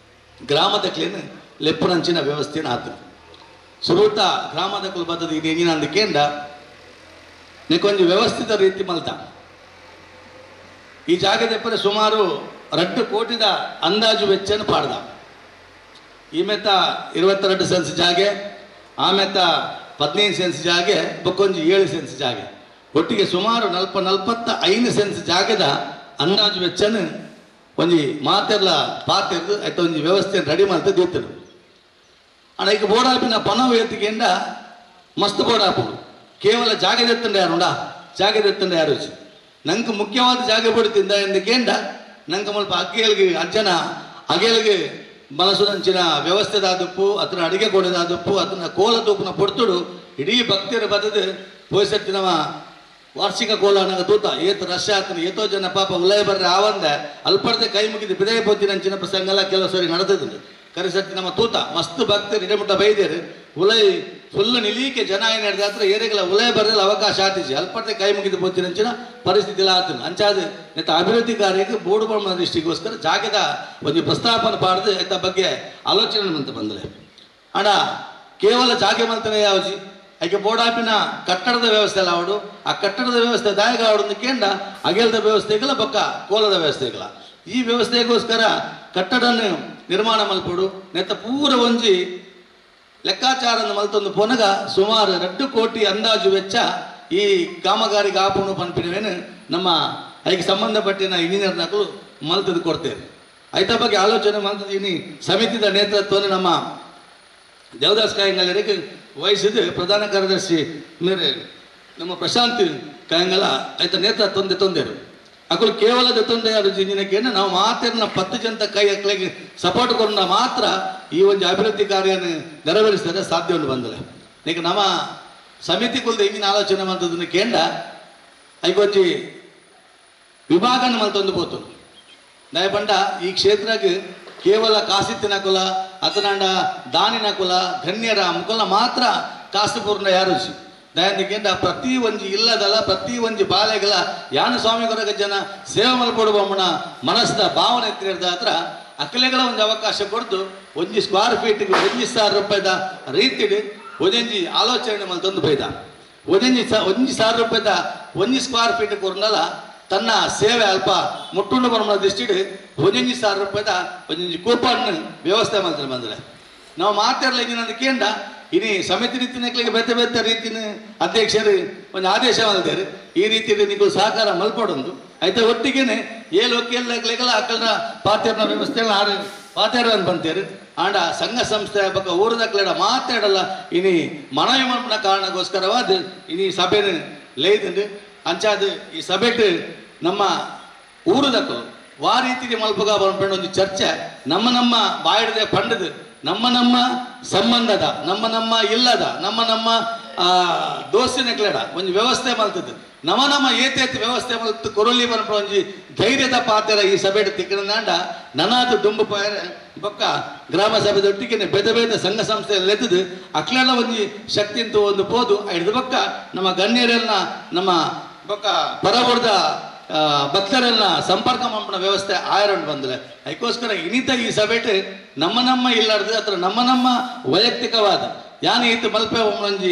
ಗ್ರಾಮದಕ್ಲೇನು ಲೆಪ್ಪುನಂಚಿನ ವ್ಯವಸ್ಥೆನ ಆತು ಸುರೂತ ಗ್ರಾಮದಕ್ಕಲು ಬದ್ದದ ಇದು ಹೆಂಗಿನ ಅಂದಕ್ಕೇಂಡ ಕೊಂಚ ವ್ಯವಸ್ಥಿತ ರೀತಿ ಮಲ್ತ ಈ ಜಾಗದೆಪ್ಪರೆ ಸುಮಾರು 2 ಕೋಟಿದ ಅಂದಾಜು ವೆಚ್ಚನ ಪಾಡ್ದ ಈ ಮೆತ್ತ 22 ಸೆನ್ಸ್ ಜಾಗೆ ಆ ಮೆತ್ತ 15 ಸೆನ್ಸ್ ಜಾಗೆ ಬೊಕ್ಕೊಂಜಿ 7 ಸೆನ್ಸ್ ಜಾಗೆ ಒಟ್ಟಿಗೆ ಸುಮಾರು 45 ಸೆನ್ಸ್ ಜಾಗದ ಅಂದಾಜು ವೆಚ್ಚನ ಒಂಜಿ ಮಾತೆಲ್ಲ ಪಾತೆರ್ದು ಆಯ್ತು ಒಂಜಿ ವ್ಯವಸ್ಥೆ ರೆಡಿ ಮಾಡ್ತಾ ದೀತನು ಅಣ್ಣ ಈಗ ಬೋಡಾಪಿನ ಪನವು ಎತ್ತಿಗೆಂಡ ಮಸ್ತ್ ಬೋಡಾಪು ಕೇವಲ ಜಾಗದೆತ್ತಂಡ ಯಾರುಂಡ ಜಾಗದೆತ್ತಂಡ ಯಾರು ನಂಗೆ ಮುಖ್ಯವಾದ ಜಾಗ ಬಿಡ್ತಿಂದ ಎಂದಕ್ಕೇಂಡ ನಂಗೆ ಸ್ವಲ್ಪ ಅಗ್ಗೇಲ್ಗೆ ಅಜ್ಜನ ಅಗೇಲ್ಗೆ ಮನಸ್ಸುನಂಚಿನ ವ್ಯವಸ್ಥೆದಾದಪ್ಪು ಅದನ್ನ ಅಡಿಗೆ ಕೊಡೋದಾದಪ್ಪು ಅದನ್ನ ಕೋಲ ತೂಪನ ಪೊಡ್ತುಡು ಇಡೀ ಭಕ್ತಿಯರ ಬದದು ಪೋಯ್ಸತ್ತಿನವ ವಾರ್ಷಿಕ ಕೋಲ ನಂಗೆ ತೂತ ಏತು ರಶ ಆತನ ಏತೋ ಜನ ಪಾಪ ಉಲಯ ಬರ್ರೆ ಆವಂದ ಅಲ್ಪರ್ದೆ ಕೈ ಮುಗಿದು ಬಿದಯ ಪೋತಿನಂಚಿನ ಪ್ರಸಂಗ ಎಲ್ಲ ಕೆಲವು ಸರಿ ನಡೆದಿದ್ದು ಕರೆಸತ್ತಿ ನಮ್ಮ ತೂತ ಮಸ್ತ್ ಭಕ್ತರು ಇಡಮುಟ್ಟ ಬೈದೇರು ಉಲೈ ಫುಲ್ ನಿಲೀಕೆ ಜನ ಏನು ಹೇಳಿದೆ ಹತ್ರ ಏರಿಗಳ ಉಲಯ ಬರದಲ್ಲಿ ಅವಕಾಶ ಆತಿಸಿ ಅಲ್ಪತ್ತೆ ಕೈ ಮುಗಿದು ಪೋತಿನಂಚಿನ ಪರಿಸ್ಥಿತಿ ಇಲ್ಲ ಆತನು ಅಂಚಾದ ನೆತ್ತ ಅಭಿವೃದ್ಧಿ ಕಾರ್ಯಕ್ಕೆ ಬೋರ್ಡು ಬಣ್ಣ ದೃಷ್ಟಿಗೋಸ್ಕರ ಜಾಗದ ಒಂದು ಪ್ರಸ್ತಾಪನೆ ಪಾಡ್ದು ಎತ್ತ ಬಗ್ಗೆ ಆಲೋಚನೆ ಅಂತ ಬಂದರೆ ಅಣ್ಣ ಕೇವಲ ಜಾಗೆ ಮಂತನೇ ಯಾವಜಿ ಆಕೆ ಬೋಡಾಪಿನ ಕಟ್ಟಡದ ವ್ಯವಸ್ಥೆ ಎಲ್ಲ ಅವಡು ಆ ಕಟ್ಟಡದ ವ್ಯವಸ್ಥೆ ದಾಯಗ ಅವಡನ್ನು ಕೇಂಡ ಅಗೆಲ್ದ ವ್ಯವಸ್ಥೆಗಳ ಬೊಕ್ಕ ಕೋಲದ ವ್ಯವಸ್ಥೆಗಳ ಈ ವ್ಯವಸ್ಥೆಗೋಸ್ಕರ ಕಟ್ಟಡನ್ನು ನಿರ್ಮಾಣ ಮಲ್ಪಡು ನೆತ್ತ ಪೂರ ಒಂಜಿ ಲೆಕ್ಕಾಚಾರ ಮಲ್ತೊಂದು ಪೊನಗ ಸುಮಾರು 2 ಕೋಟಿ ಅಂದಾಜು ವೆಚ್ಚ ಈ ಕಾಮಗಾರಿಗೆ ಆಪುಣು ಪನ್ಪಿನವೇನು ನಮ್ಮ ಅದಕ್ಕೆ ಸಂಬಂಧಪಟ್ಟಿನ ಇಂಜಿನಿಯರ್ನಗಳು ಮಲ್ತದ್ದು ಕೊಡ್ತೇವೆ ಐತ ಬಗ್ಗೆ ಆಲೋಚನೆ ಮಲ್ತದೀನಿ ಸಮಿತಿದ ನೇತೃತ್ವವನ್ನು ನಮ್ಮ ದೇವದಾಸ್ ಕಾಯಂಗಲರಿಗೆ ವಹಿಸಿದ್ದು ಪ್ರಧಾನ ಕಾರ್ಯದರ್ಶಿ ಮೇರೆ ನಮ್ಮ ಪ್ರಶಾಂತ್ ಕಾಯಂಗಲ ಆಯ್ತ ನೇತೃತ್ವ ತೊಂದರು ಅಕಲು ಕೇವಲ ತೊಂದರೆ ಯಾರು ಜಿಂಜಿನಕ್ಕೇನು ನಾವು ಮಾತಿನ 10 ಜನ ಕೈ ಅಕ್ಲಿಗೆ ಸಪೋರ್ಟ್ ಕೊಂಡ ಮಾತ್ರ ಈ ಒಂದು ಅಭಿವೃದ್ಧಿ ಕಾರ್ಯನ ನೆರವೇರಿಸಿದರೆ ಸಾಧ್ಯವನ್ನು ಬಂದಿಲ್ಲ ಈಗ ನಮ್ಮ ಸಮಿತಿ ಕುಲ್ದ ಹಿಂಗಿನ ಆಲೋಚನೆ ಮಾಡ್ತದನ್ನು ಕೇಂಡ ಐಕೊಂಜಿ ವಿಭಾಗನ ಮಲ್ತೊಂದು ಪೋತು ದಯಪಂಡ ಈ ಕ್ಷೇತ್ರಕ್ಕೆ ಕೇವಲ ಕಾಸಿತ್ತಿನ ಕುಲ ಅತನಾಂಡ ದಾನಿನ ಕುಲ ಗಣ್ಯರ ಮುಕುಲ ಮಾತ್ರ ಕಾಸುಪೂರ್ಣ ಯಾರು ದಯಂದಿಕೆಂಡ ಪ್ರತಿ ಒಂಜಿ ಇಲ್ಲದಲ್ಲ ಪ್ರತಿ ಒಂಜಿ ಬಾಲೆಗಳ ಯಾನ ಸ್ವಾಮಿ ಕೊರಗ ಜನ ಸೇವೆ ಮಲ್ಪಡುವಮ್ಮನ ಮನಸ್ಸಿನ ಭಾವನೆ ಎತ್ತಿರದ ಹತ್ರ ಅಕ್ಕಲೆಗಳ ಒಂದು ಅವಕಾಶ ಕೊಡ್ದು 1 ಸ್ಕ್ವೇರ್ ಫೀಟ್ಗೆ 1,000 ರೂಪಾಯಿದ ರೀತಿಡು ಒಂದೊಂಜಿ ಆಲೋಚನೆ ಮಲ್ ತಂದು ಬೈದ 1,000 ರೂಪಾಯಿದ 1 ಸ್ಕ್ವೇರ್ ಫೀಟ್ ಕೊರ್ನಲ್ಲ ತನ್ನ ಸೇವೆ ಅಲ್ಪ ಮುಟ್ಟುಂಡು ಬರಮ ದೃಷ್ಟಿಡು 1,000 ರೂಪಾಯಿದ ಒಂದೊಂಜಿ ಕೂಪನ್ ವ್ಯವಸ್ಥೆ ಮಾಡ್ತಾರೆ ಬಂದರೆ ನಾವು ಮಾತಾಡಲಿ ಹಿಂಗಿನ ಕೇಂಡ ಇನಿ ಸಮಿತಿ ರೀತಿನಕ್ಕೆ ಬೇತೆ ಬೇತೆ ರೀತಿನ ಅಧ್ಯಕ್ಷರು ಒಂದು ಆದೇಶ ಮಲ್ತಾರೆ ಈ ರೀತಿ ನೀವು ಸಹಕಾರ ಮಲ್ಪಡೊಂದು ಆಯ್ತಾ ಒಟ್ಟಿಗೆನೆ ಏಲೋಕೆಲ್ಲ ಅಕ್ಕಲ್ನ ಪಾತ್ಯರ್ನ ವ್ಯವಸ್ಥೆ ಆರು ಪಾತ್ಯರನ್ನು ಬಂತೇರು ಆಂಡ ಸಂಘ ಸಂಸ್ಥೆ ಬಗ್ಗೆ ಊರದಕ್ಲೆಡ ಮಾತಾಡಲ್ಲ ಇನಿ ಮನವಿ ಮಲ್ಪನ ಕಾರಣಕ್ಕೋಸ್ಕರವಾದ ಇನಿ ಸಭೆನ ಲೇದಂಡು ಅಂಚಾದ ಈ ಸಭೆಟ್ ನಮ್ಮ ಊರದಕ್ಕಲು ವಾ ರೀತಿಗೆ ಮಲ್ಪಗ ಬಂದ್ಕೊಂಡು ಒಂದು ಚರ್ಚೆ ನಮ್ಮ ಬಾಯಿಡದೆ ಪಂಡದು ನಮ್ಮ ಸಂಬಂಧದ ನಮ್ಮ ಇಲ್ಲದ ನಮ್ಮ ದೋಸ್ತಿನ ಕ್ಲೇಡ ಒಂದು ವ್ಯವಸ್ಥೆ ಮಲ್ತದ್ದು ನಮ್ಮ ಏತೇತ್ ವ್ಯವಸ್ಥೆ ಮಲ್ತು ಕೊರಲಿ ಬಂದ್ಬಿಟ್ಟು ಒಂಜಿ ಧೈರ್ಯದ ಪಾತ್ರ ಈ ಸಭೆ ತಿಕ್ಕಣಾಂಡ ನನಾದು ದುಂಬು ಪಾಯ ಬೊಕ್ಕ ಗ್ರಾಮ ಸಭೆದೊಟ್ಟಿಗೆ ಬೇದ ಸಂಘ ಸಂಸ್ಥೆಯಲ್ಲಿ ಎತ್ತದು ಅಕ್ಲೆಲ್ಲ ಒಂಜಿ ಶಕ್ತಿ ಅಂತ ಒಂದು ಪೋದು ಹಿಡಿದು ಬೊಕ್ಕ ನಮ್ಮ ಗಣ್ಯರೆಲ್ಲ ನಮ್ಮ ಬೊಕ್ಕ ಪರಬುರ್ದ ಭಕ್ತರೆಲ್ಲ ಸಂಪರ್ಕ ಮಾಡ್ಬಿಡ ವ್ಯವಸ್ಥೆ ಆಯರೊಂಡು ಬಂದ್ರೆ ಅದಕ್ಕೋಸ್ಕರ ಇನ್ನಿತ ಈ ಸಭೆಟ್ ನಮ್ಮ ಇಲ್ಲಾರ್ದು ಅಥವಾ ನಮ್ಮ ವೈಯಕ್ತಿಕವಾದ ಯಾನು ಈತ ಮಲ್ಪೆ ಒಂಜಿ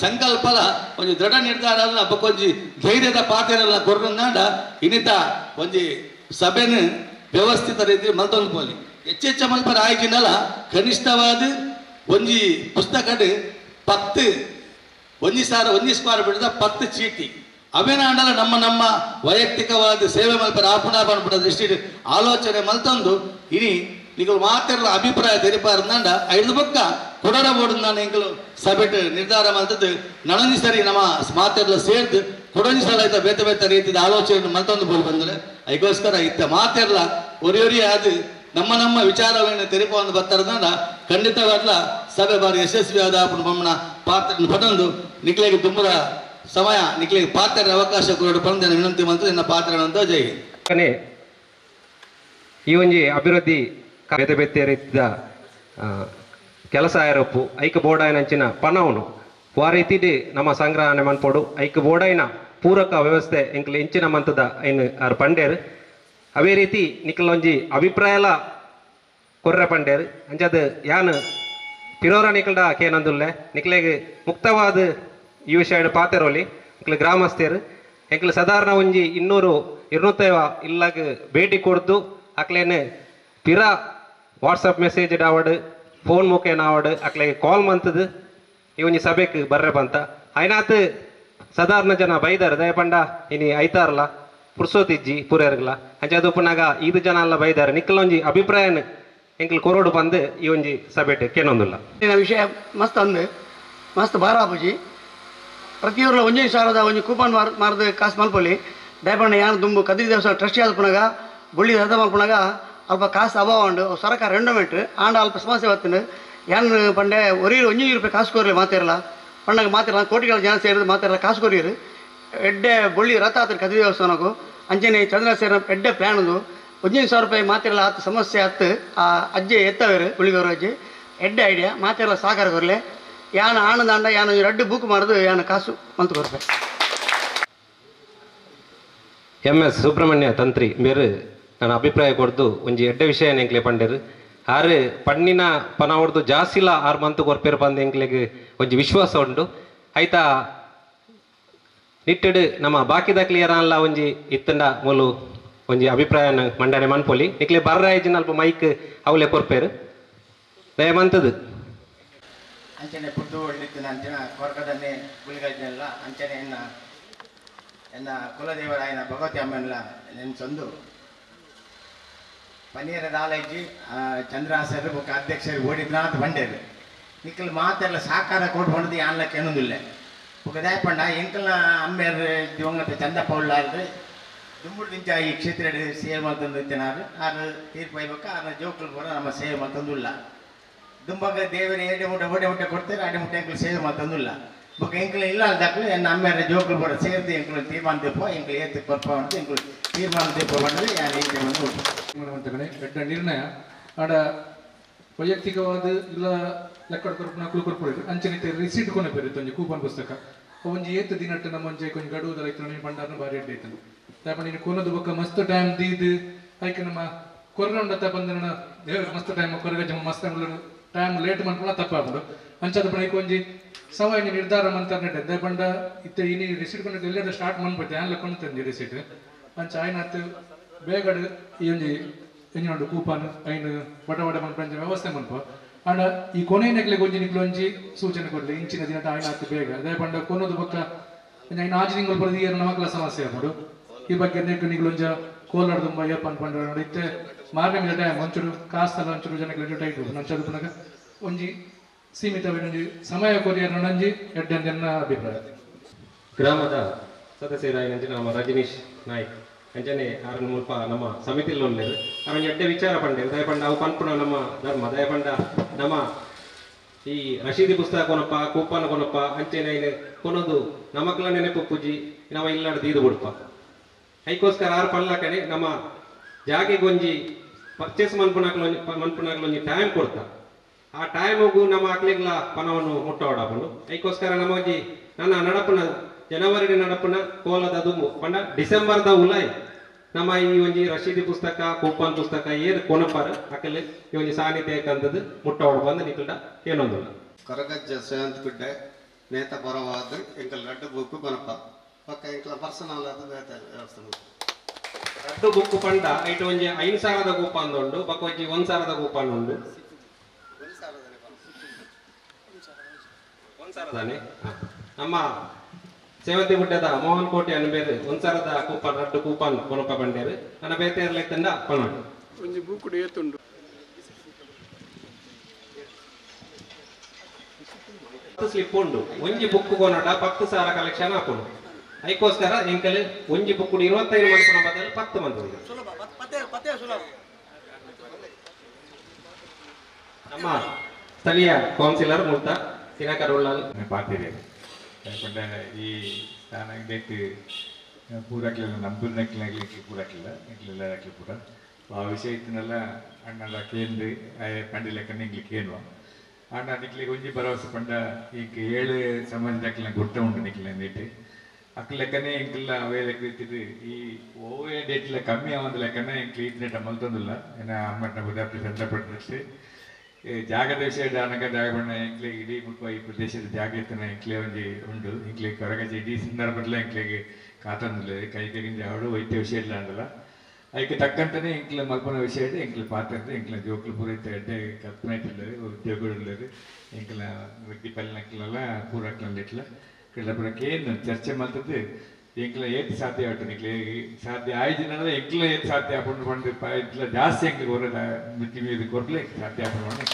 ಸಂಕಲ್ಪಲ ಒಂಜಿ ದೃಢ ನಿರ್ಧಾರ ಬಕ್ಕೊಂಜಿ ಧೈರ್ಯದ ಪಾತ್ರೆಲ್ಲ ಕೊರ್ಕೊಂಡ ಇನ್ನಿತ ಒಂಜಿ ಸಭೆನ ವ್ಯವಸ್ಥಿತ ರೀತಿ ಮಲ್ತೊಂದು ಪೋಲಿ ಹೆಚ್ಚೆಚ್ಚ ಮಲ್ಪರ ಆಯ್ಕೆನಲ್ಲ ಕನಿಷ್ಠವಾದ ಒಂಜಿ ಪುಸ್ತಕಡ್ 10 ಒಂಜಿ ಸ್ಕ್ವೇರ್ ಬಿಡದ 10 ಚೀಟಿ ಅವೇನಾಂಡಲ ನಮ್ಮ ವೈಯಕ್ತಿಕವಾದ ಸೇವೆ ಮಲ್ಪರ ಆಪಣ ಬಂದ್ಬಿಡ ದೃಷ್ಟಿ ಆಲೋಚನೆ ಮಲ್ತಂದು ಇನಿ ನಿಗಳು ಮಾತಿರಲ ಅಭಿಪ್ರಾಯ ತೆರಿಪಾರ್ದಂಡ ಐದು ಬೊಕ್ಕ ಕೊಡಡ ಬೋರ್ಡ್ ನಾನು ಎಂಕಲು ಸಭೆಟ್ ನಿರ್ಧಾರ ಮಲ್ತದ್ದು ನನಂಜಿ ಸರಿ ನಮ್ಮ ಮಾತಿರಲ ಸೇರ್ದು ಕೊಡಂಜಿ ಸಲ ಆಯ್ತ ಬೇತೆ ರೀತಿಯ ಆಲೋಚನೆ ಮಲ್ತೊಂದು ಬೋಲ್ ಬಂದ್ರೆ ಅದಕ್ಕೋಸ್ಕರ ಇತ್ತ ಮಾತಿರಲ ಒರಿ ಅದು ನಮ್ಮ ವಿಚಾರಗಳನ್ನು ತೆರಿಪೊಂದು ಬರ್ತಾರದಂಡ ಖಂಡಿತವಾಗ್ಲ ಸಭೆ ಬಾರಿ ಯಶಸ್ವಿ ಆದ ಬೊಮ್ಮನ ಪಾತ್ರ ಪಟೊಂದು ನಿಕ್ಲೆಗೆ ತುಂಬದ ಸಮಯ ನಿಕ್ಲಿಗೆ ಪಾತ್ರ ಅವಕಾಶ ಕೊಡು ಪಂದ ವಿನಂತಿ ಮಂತ್ರ ನಿನ್ನ ಪಾತ್ರ ಅಂತ ಜೈ ಈ ಒಂಜಿ ಅಭಿವೃದ್ಧಿ ಬೇತೆ ಬೇತೆ ರೀತಿಯ ಕೆಲಸ ಆಯರಪ್ಪು ಐಕ ಬೋರ್ಡಾಯನಂಚಿನ ಪನವನು ಆ ರೀತಿ ನಮ್ಮ ಸಂಗ್ರಹಣೆ ಮನ್ಪೋಡು ಐಕ ಬೋರ್ಡಾಯಿನ ಪೂರಕ ವ್ಯವಸ್ಥೆ ಎಂಕ್ಲು ಇಂಚಿನ ಮಂತದ ಐನು ಆರು ಪಂಡೇರು ಅವೇ ರೀತಿ ನಿಕ್ಲೊಂಜಿ ಅಭಿಪ್ರಾಯಲ ಕೊರ್ರೆ ಪಂಡೇರು ಅಂಚದು ಯಾನು ಪಿರೋರ ನಿಕ್ಲಡ ಕೇನಂದುಲ್ಲೆ ನಿಕ್ಲೆಗೆ ಮುಕ್ತವಾದ ಈ ವಿಷಯ ಪಾತೆರೋಲಿ ನಿಕ್ಲು ಗ್ರಾಮಸ್ಥರು ಎಂಕ್ಲು ಸಾಧಾರಣ ಒಂಜಿ 200-250 ಇಲ್ಲಾಗ ಭೇಟಿ ಕೊಡ್ದು ಅಕ್ಲೇನು ಪಿರ ವಾಟ್ಸಪ್ ಮೆಸೇಜ್ ಆವಡು ಫೋನ್ ಮುಖೇನ ಆವಡು ಅಕ್ಲೆಗೆ ಕಾಲ್ ಮಂತದು ಈ ಒಂಜಿ ಸಭೆಗೆ ಬರ್ರೆ ಬಂತ ಐನಾತ್ ಸಾಧಾರಣ ಜನ ಬೈದಾರ ದಯಪಂಡ ಇನಿ ಐತಾರಲ್ಲ ಪುರ್ಸೋತಿಜ್ಜಿ ಪೂರ್ಯರ್ಗಲ ಅಂಚದು ಪುನಾಗ 5 ಜನ ಎಲ್ಲ ಬೈದಾರೆ ನಿಕ್ಲೊಂಜಿ ಅಭಿಪ್ರಾಯನ ಎಂಕ್ಲು ಕೊರೋಡು ಬಂದು ಈ ಒಂಜಿ ಸಭೆಟ್ ಕೇನೊಂದುಲ್ಲ ವಿಷಯ ಮಸ್ತ್ ಅಂದು ಮಸ್ತ್ ಬಾರಾಪುಜಿ ಪ್ರತಿಯೊರ್ಲ ಒಂಜಿ ಸಾರದ ಒಂಜಿ ಕೂಪನ್ ಮಾರ್ದು ಕಾಸು ಮಲ್ಪೊಲಿ ದಯಪಂಡ ಯಾನು ದುಂಬು ಕದ್ರಿ ದೇವಸ್ಥಾನ ಟ್ರಸ್ಟಿ ಆದ ಪುನಗ ಬುಳ್ಳಿ ರಥ ಮಲ್ಪುನಾಗ ಅಲ್ಪ ಕಾಸು ಅಭಾವ ಉಂಡು ಸರ್ಕಾರ ಎಂಡೋಮೆಂಟ್ ಆಂಡ ಅಲ್ಪ ಸಮಸ್ಯೆ ಬರ್ತಂಡು ಯಾನು ಪಂಡೆ ಒರಿ ₹1 ಕಾಸು ಕೊರಲಿ ಮಾತಿರಲ್ಲ ಪಂಡಾಗ ಮಾತಿರಲ್ಲ ಕೋಟಿಗಳ ಜನ ಸೇರಿದು ಮಾತಿರಲ್ಲ ಕಾಸು ಕೊರಿಯರು ಎಡ್ಡೆ ಬುಳ್ಳಿ ರಥ ಆತ ಕದ್ರಿ ದೇವಸ್ಥಾನಕ್ಕೂ ಅಂಚನೆ ಚಂದ್ರ ಸೇರಿನ ಎಡ್ಡೆ ಪ್ಲಾನದು ₹1,000 ಮಾತಿರಲ್ಲ ಆತ ಸಮಸ್ಯೆ ಆತು ಆ ಅಜ್ಜೆ ಎತ್ತವೇರು ಗುಳಿಗವರು ಅಜ್ಜಿ ಎಡ್ಡೆ ಐಡಿಯಾ ಮಾತಿರಲ್ಲ ಸಾಕಾರ ಕೊರಲೆ ಯಾನು ಆನಂದ ಯಾನು 2 ಬುಕ್ ಮಾಡೋದು ಯಾನು ಕಾಸು ಮಂತ್ ಕೊಡ್ಬೇಕು MS ಸುಬ್ರಹ್ಮಣ್ಯ ತಂತ್ರಿ ಮೇರು ನಾನು ಅಭಿಪ್ರಾಯ ಕೊಡ್ದು ಒಂಜಿ ಎಡ್ಡೆ ವಿಷಯ ಎಂಕ್ಲೆ ಪಂಡೇರು ಆರು ಪಣ್ಣಿನ ಪನ ಹೊಡ್ದು ಜಾಸ್ತಿಲ 6 ಮಂತ್ ಕೊರ್ಪೇರು ಬಂದು ಎಂಕ್ಲೆಗೆ ಒಂಜಿ ವಿಶ್ವಾಸ ಉಂಟು ಆಯ್ತಾ ನಿಟ್ಟಡು ನಮ್ಮ ಬಾಕಿದ ಕ್ಲಿಯರ್ ಅಲ್ಲ ಒಂಜಿ ಇತ್ತಂಡ ಮೂಲು ಒಂಜಿ ಅಭಿಪ್ರಾಯ ಮಂಡನೆ ಮನ್ಪೊಲಿ ನಿಕ್ಲೆ ಬರ್ರಾಯ್ಜಿನ ಅಲ್ಪ ಮೈಕ್ ಅವಲೆ ಕೊರ್ಪೇರು ದಯಮಂತದು ಅಂಚನೆ ಪುಟ್ಟು ಹೊಳ್ಳಿತ್ತಿನ ಅಂಚಿನ ಕೊರ್ಕದನ್ನೇ ಗುಳಿಗಜ್ಜೆಲ್ಲ ಅಂಚನೆ ಎನ್ನ ಕುಲದೇವರಾಯನ ಭಗವತಿ ಅಮ್ಮನೆಲ್ಲ ನೆನ್ಸೊಂದು ಪನ್ನೀರದ ಆಲೈಜಿ ಚಂದ್ರಾಸರು ಬೊಕ್ಕ ಅಧ್ಯಕ್ಷರು ಓಡಿದ್ನಾಥ ಬಂಡೇರು ನಿಕ್ಕಲು ಮಾತೆಲ್ಲ ಸಾಕಾರ ಕೊಟ್ಟು ಯಾನ್ಲಕ್ಕೆ ಏನೊಂದಿಲ್ಲ ಬೊಕ್ಕ ದಯಪಂಡ ಎಂಕಲ್ನ ಅಮ್ಮೇರು ದಿವಂಗತ ಚಂದಪ್ಪ ಉಳ್ಳಾರ್ದು ದುಂಬುಡು ದಿಂಚ ಈ ಕ್ಷೇತ್ರ ಸೇವೆ ಮಾಡ್ತಂದು ಇತ್ತಿನಾರು ಆರು ತೀರ್ಪು ಐಬಕ್ಕ ಆರು ಜೋಕುಲು ಕೂಡ ನಮ್ಮ ಸೇವೆ ಮಾಡ್ತಂದಿಲ್ಲ ದುಂಬಾಗ ದೇವರ ಏಡೆ ಮುಟ್ಟೆ ಕೊಡ್ತಾರೆ ಅಡೆ ಮುಟ್ಟೆ ಎಂಕಲು ಸೇವೆ ಮಾಡ್ತಂದಿಲ್ಲ ಬೊಕ್ಕ ಎಂಕಲು ಇಲ್ಲ ಅದಾಕಲು ಎನ್ನ ಅಮ್ಮೇರ ಜೋಕುಲು ಕೂಡ ಸೇರ್ದು ಎಂಕಲು ತೀರ್ಮಾನ ದೀಪ ಎಂಕಲು ಏತ್ತು ಕೊರ್ಪ ಅಂತ ಎಂಕಲು ತೀರ್ಮಾನ ದೀಪ ಬಂದರೆ ಯಾರು ಏಕೆ ಬಂದು ಎಡ್ಡ ನಿರ್ಣಯ ಆಡ ವೈಯಕ್ತಿಕವಾದ ಇಲ್ಲ ಲೆಕ್ಕ ಕೊರ್ಪೊರೇಟ್ ಅಂಚನೆ ರಿಸೀಟ್ ಕೊನೆ ಬೇರೆ ಒಂಜಿ ಕೂಪನ್ ಪುಸ್ತಕ ಒಂಜಿ ಏತ್ತು ದಿನಟ್ಟು ನಮ್ಮ ಒಂಜಿ ಕೊಂಚ ಗಡುವುದ ರೈತರು ಬಂಡಾರನ ಬಾರಿ ಎಡ್ಡೈತನು ಯಾಪಂಡ ನೀನು ಕೊನದು ಬೊಕ್ಕ ಮಸ್ತ್ ಟೈಮ್ ದೀದು ಐಕೆ ನಮ್ಮ ಕೊರ್ನೊಂಡತ್ತ ಬಂದ ದೇವ್ರ ಮಸ್ತ್ ಟೈಮ್ ಕೊರಗಜ್ಜ ಮಸ್ತ್ ಟೈಮ್ ಲೇಟ್ ಮಾಡ್ಕೊಂಡು ತಪ್ಪಾಗ್ಬಿಡು ಅಂಚದ ಪಣ ಒಂಜಿ ಸಮಯ ನಿರ್ಧಾರ ಮಂತಾರೆ ದಯಪಂಡ ಇತ್ತ ಇನಿ ರಿಸೀಟ್ ಕೊಂಡು ಎಲ್ಲೆಲ್ಲ ಸ್ಟಾರ್ಟ್ ಮಾಡ್ಬಿಟ್ಟೆ ಆನ್ಲ ಕೊಂಡು ತಂದಿ ರಿಸೀಟ್ ಅಂಚ ಆಯ್ನತ್ತು ಬೇಗಡ್ ಈ ಒಂಜಿ ಎಂಜಿನೊಂದು ಕೂಪನ್ ಐನು ಬಡ ಮನ್ಪಂಚ ವ್ಯವಸ್ಥೆ ಮನ್ಪ ಆಂಡ ಈ ಕೊನೆಯ ಒಂಜಿ ನಿಕ್ಲೊಂಜಿ ಸೂಚನೆ ಕೊಡ್ಲಿ ಇಂಚಿನ ದಿನ ಆಯ್ನಾತ್ತು ಬೇಗ ದಯಪಂಡ ಕೊನೋದು ಬೊಕ್ಕ ಐನು ಆಜಿ ನಿಂಗಳು ಬರೋದು ಏನು ನಮಕ್ಲ ಸಮಸ್ಯೆ ಆಗ್ಬಿಡು ಈ ಬಗ್ಗೆ ನೆಟ್ಟು ನಿಕ್ಲೊಂಜ ಕೋಲಾರ ತುಂಬ ಏರ್ಪ ಅನ್ಪಂಡ ಇತ್ತೆ ಮಾರ್ನೆ ಟೈಮ್ ಒಂಚೂರು ಕಾಸ್ತಲ್ಲ ಒಂಚೂರು ಜನಕ್ಕೆ ಟೈಟ್ ನಂಚದು ಪುನಗ ಒಂಜಿ ಸೀಮಿತವಾಗಿ ಒಂಜಿ ಸಮಯ ಕೊರಿಯರ್ ನೊಂಜಿ ಎಡ್ಡೆಂದೆನ್ನ ಅಭಿಪ್ರಾಯ ಗ್ರಾಮದ ಸದಸ್ಯರಾಗಿ ನಮ್ಮ ರಜನೀಶ್ ನಾಯ್ಕ್ ಅಂಚನೆ ಆರನ್ನು ಮುಲ್ಪ ನಮ್ಮ ಸಮಿತಿಯಲ್ಲಿ ಒಳ್ಳೆಯದು ಅವನ ಎಡ್ಡೆ ವಿಚಾರ ಪಂಡೆ ದಯಪಂಡ ಅವು ಪನ್ಪುಣ ನಮ್ಮ ಧರ್ಮ ದಯಪಂಡ ನಮ್ಮ ಈ ರಶೀದಿ ಪುಸ್ತಕ ಕೊನಪ್ಪ ಕೂಪನ್ ಕೊನಪ್ಪ ಅಂಚೆನೆ ಕೊನೊಂದು ನಮಕ್ಲ ನೆನಪು ಪೂಜಿ ನಾವು ಇಲ್ಲಾಡ ದೀದು ಬಿಡಪ್ಪ ಅದಕ್ಕೋಸ್ಕರ ಆರು ಪಲ್ಲಕನೆ ನಮ್ಮ ಜಾಗೆಗೊಂಜಿ ಪರ್ಚೇಸ್ ಮನ್ಪುನಾಗ್ಲೊಂಜಿ ಟೈಮ್ ಕೊಡ್ತಾ ಆ ಟೈಮಿಗೂ ನಮ್ಮ ಆಕ್ಲಿಗ್ಲ ಪಣವನ್ನು ಮುಟ್ಟೋಡಾಪುಂಡು ಅದಕ್ಕೋಸ್ಕರ ನಮ್ಮೊಂಜಿ ನನ್ನ ನಡಪುನ ಜನವರಿ ನಡಪುನ ಕೋಲದ ದುಂಬು ಪಂಡ ಡಿಸೆಂಬರ್ದ ಉಲಾಯ್ ನಮ್ಮ ಈ ಒಂಜಿ ರಶೀದಿ ಪುಸ್ತಕ ಕೂಪನ್ ಪುಸ್ತಕ ಏರು ಕೊನಪಾರ ಅಕಲೆ ಈ ಒಂಜಿ ಸಾನ್ನಿಧ್ಯ ಕಂದದ್ದು ಮುಟ್ಟೋಡ ಬಂದು ನಿಕಲ್ಡ ಏನೊಂದುಲ್ಲ ಕೊರಗಜ್ಜ ಸೇವಂತ್ ಗುಡ್ಡೆ ನೇತ ಪರವಾದ ಎಂಕಲ್ ರಡ್ಡು ಬುಕ್ಕು ಕೊನಪ್ಪ ಪಕ್ಕ ಎಂಕಲ ಪರ್ಸನಲ್ ಅದು ವ್ಯವಸ್ಥೆ ರಡ್ಡು ಬುಕ್ಕು ಪಂಡ ಐಟು ಒಂಜಿ 5,000 ಕೂಪನ್ ಉಂಡು ಪಕ್ಕ ಒಂಜಿ 1,000 ಕೂಪನ್ ಉಂಡು 1,000 ನಮ್ಮ ಸೇವಂತಿ ಗುಡ್ಡದ ಮೋಹನ್ ಕೋಟೆ ಅನ್ನ ಬೇರೆ 1,000 ಕೂಪನ್ ರಡ್ಡು ಕೂಪನ್ ಕೊನಪ ಬಂಡೇರು ನನ್ನ ಬೇತೇರ್ಲೆತ್ತಂಡ ಪಣೋಡು ಒಂಜಿ ಬುಕ್ ಏತುಂಡು ಸ್ಲಿಪ್ ಉಂಡು ಒಂಜಿ ಬುಕ್ ಕೊನೋಡ 10,000 ಕಲೆಕ್ಷನ್ ಹಾಕೊಂಡು ಅದಕ್ಕೋಸ್ಕರ ಎಂಕಲ್ ಒಂಜಿ ಬುಕ್ 25 ಮಂದಿನ ಬದಲು 10 ಮಂದಿ ನಮ್ಮ ಸ್ಥಳೀಯ ಕೌನ್ಸಿಲರ್ ಮುಲ್ತ ದಿನಕರ್ ಉಳ್ಳಾಲ್ ಪಾತಿರೆ ಈ ಸ್ಥಾನಕ್ಕೆ ಪೂರಕ್ಲೆಲ್ಲ ನಂಬುನಕ್ಲಾಗ್ಲಿಕ್ಕೆ ಪೂರಕ್ಲಿಲ್ಲ ಇಕ್ಲೆಲ್ಲ ಪೂರ ಆ ವಿಷಯത്തിനെಲ್ಲ ಅಣ್ಣದ ಕೇಂದ್ರ ಪಂಡಿಲೆಕ್ಕ ನಿಂಗ್ಲಿಕ್ಕೆ ಏನುವ ಅಣ್ಣ ನಿಕ್ಲಿಗೆ ಒಂಜಿ ಭರವಸೆ ಪಂಡ ಈಗ 7 ಸಮಾಜದಕ್ಕೆಲ್ಲ ಗುರ್ತ ಉಂಟು ನಿಕ್ಲ ಅಂದಿಟ್ಟು ಅಕ್ಕ ಲೆಕ್ಕನೇ ಇಂಕಲ್ಲ ಅವೇ ಲೆಕ್ಕ ಇತ್ತಿದ್ದು ಈ ಓವೇ ಡೇಟ್ಲ ಕಮ್ಮಿ ಆವಂದ ಲೆಕ್ಕನೇ ಇಂಕ್ಲಿ ಇದ್ನೆಟ ಮಲ್ತೊಂದಿಲ್ಲ ಏನ ಅಮ್ಮನ ಬುದ್ಧಾಪ್ತಿ ಸಂದರ್ಭದಷ್ಟೇ ಜಾಗದ ವಿಷಯದ ಅನಗ ಜಾಗ ಬಣ್ಣ ಇಂಕ್ಲೆ ಇಡೀ ಮುಲ್ಪ ಈ ಪ್ರದೇಶದ ಜಾಗ ಇತ್ತನ ಇಂಕ್ಲೆ ಒಂಜಿ ಉಂಡು ಇಂಕ್ಲೆ ಕೊರಗಜೆ ಇಡೀ ಸಂದರ್ಭದಲ್ಲ ಇಂಕ್ಲೆಗೆ ಕಾತಂದಿಲ್ಲ ಕೈಗಿಂದ ಯಾವುದು ವೈದ್ಯ ವಿಷಯ ಇಲ್ಲ ಅಂದಲ್ಲ ಅದಕ್ಕೆ ತಕ್ಕಂತನೇ ಇಂಕ್ಲ ಮಲ್ಪನ ವಿಷಯ ಇಂಕ್ಲೆ ಪಾತ್ರದ ಇಂಕ್ಲ ಜೋಕ್ಲು ಪೂರೈತ ಎಡ್ಡೆ ಕಲ್ಪನೆ ಇಟ್ಟಿಲ್ಲರು ಉದ್ಯೋಗಗಳಿಲ್ಲರು ಇಂಕ್ಲ ವ್ಯಕ್ತಿ ಪಲ್ಲಿನಕ್ಲೆಲ್ಲ ಪೂರಕ್ಲಿಟ್ಲ ಕೆಲಪುರಕ್ಕೆ ಏನು ಚರ್ಚೆ ಮಾಡ್ತದ್ದು ಎಂಕ್ಲ ಏತ್ ಸಾಧ್ಯ ಆಯ್ತು ನಿಕ್ಲೆ ಸಾಧ್ಯ ಆಯ್ತು ಎಂಕ್ಲ ಏತ್ ಸಾಧ್ಯ ಆಪುಂಡು ಬಂದು ಇಟ್ಲ ಜಾಸ್ತಿ ಎಂಕ್ಲೆ ಹೊರದ ಮಿತಿ ಮೀದು ಕೊರ್ಲೆ ಸಾಧ್ಯ ಆಪುಂಡು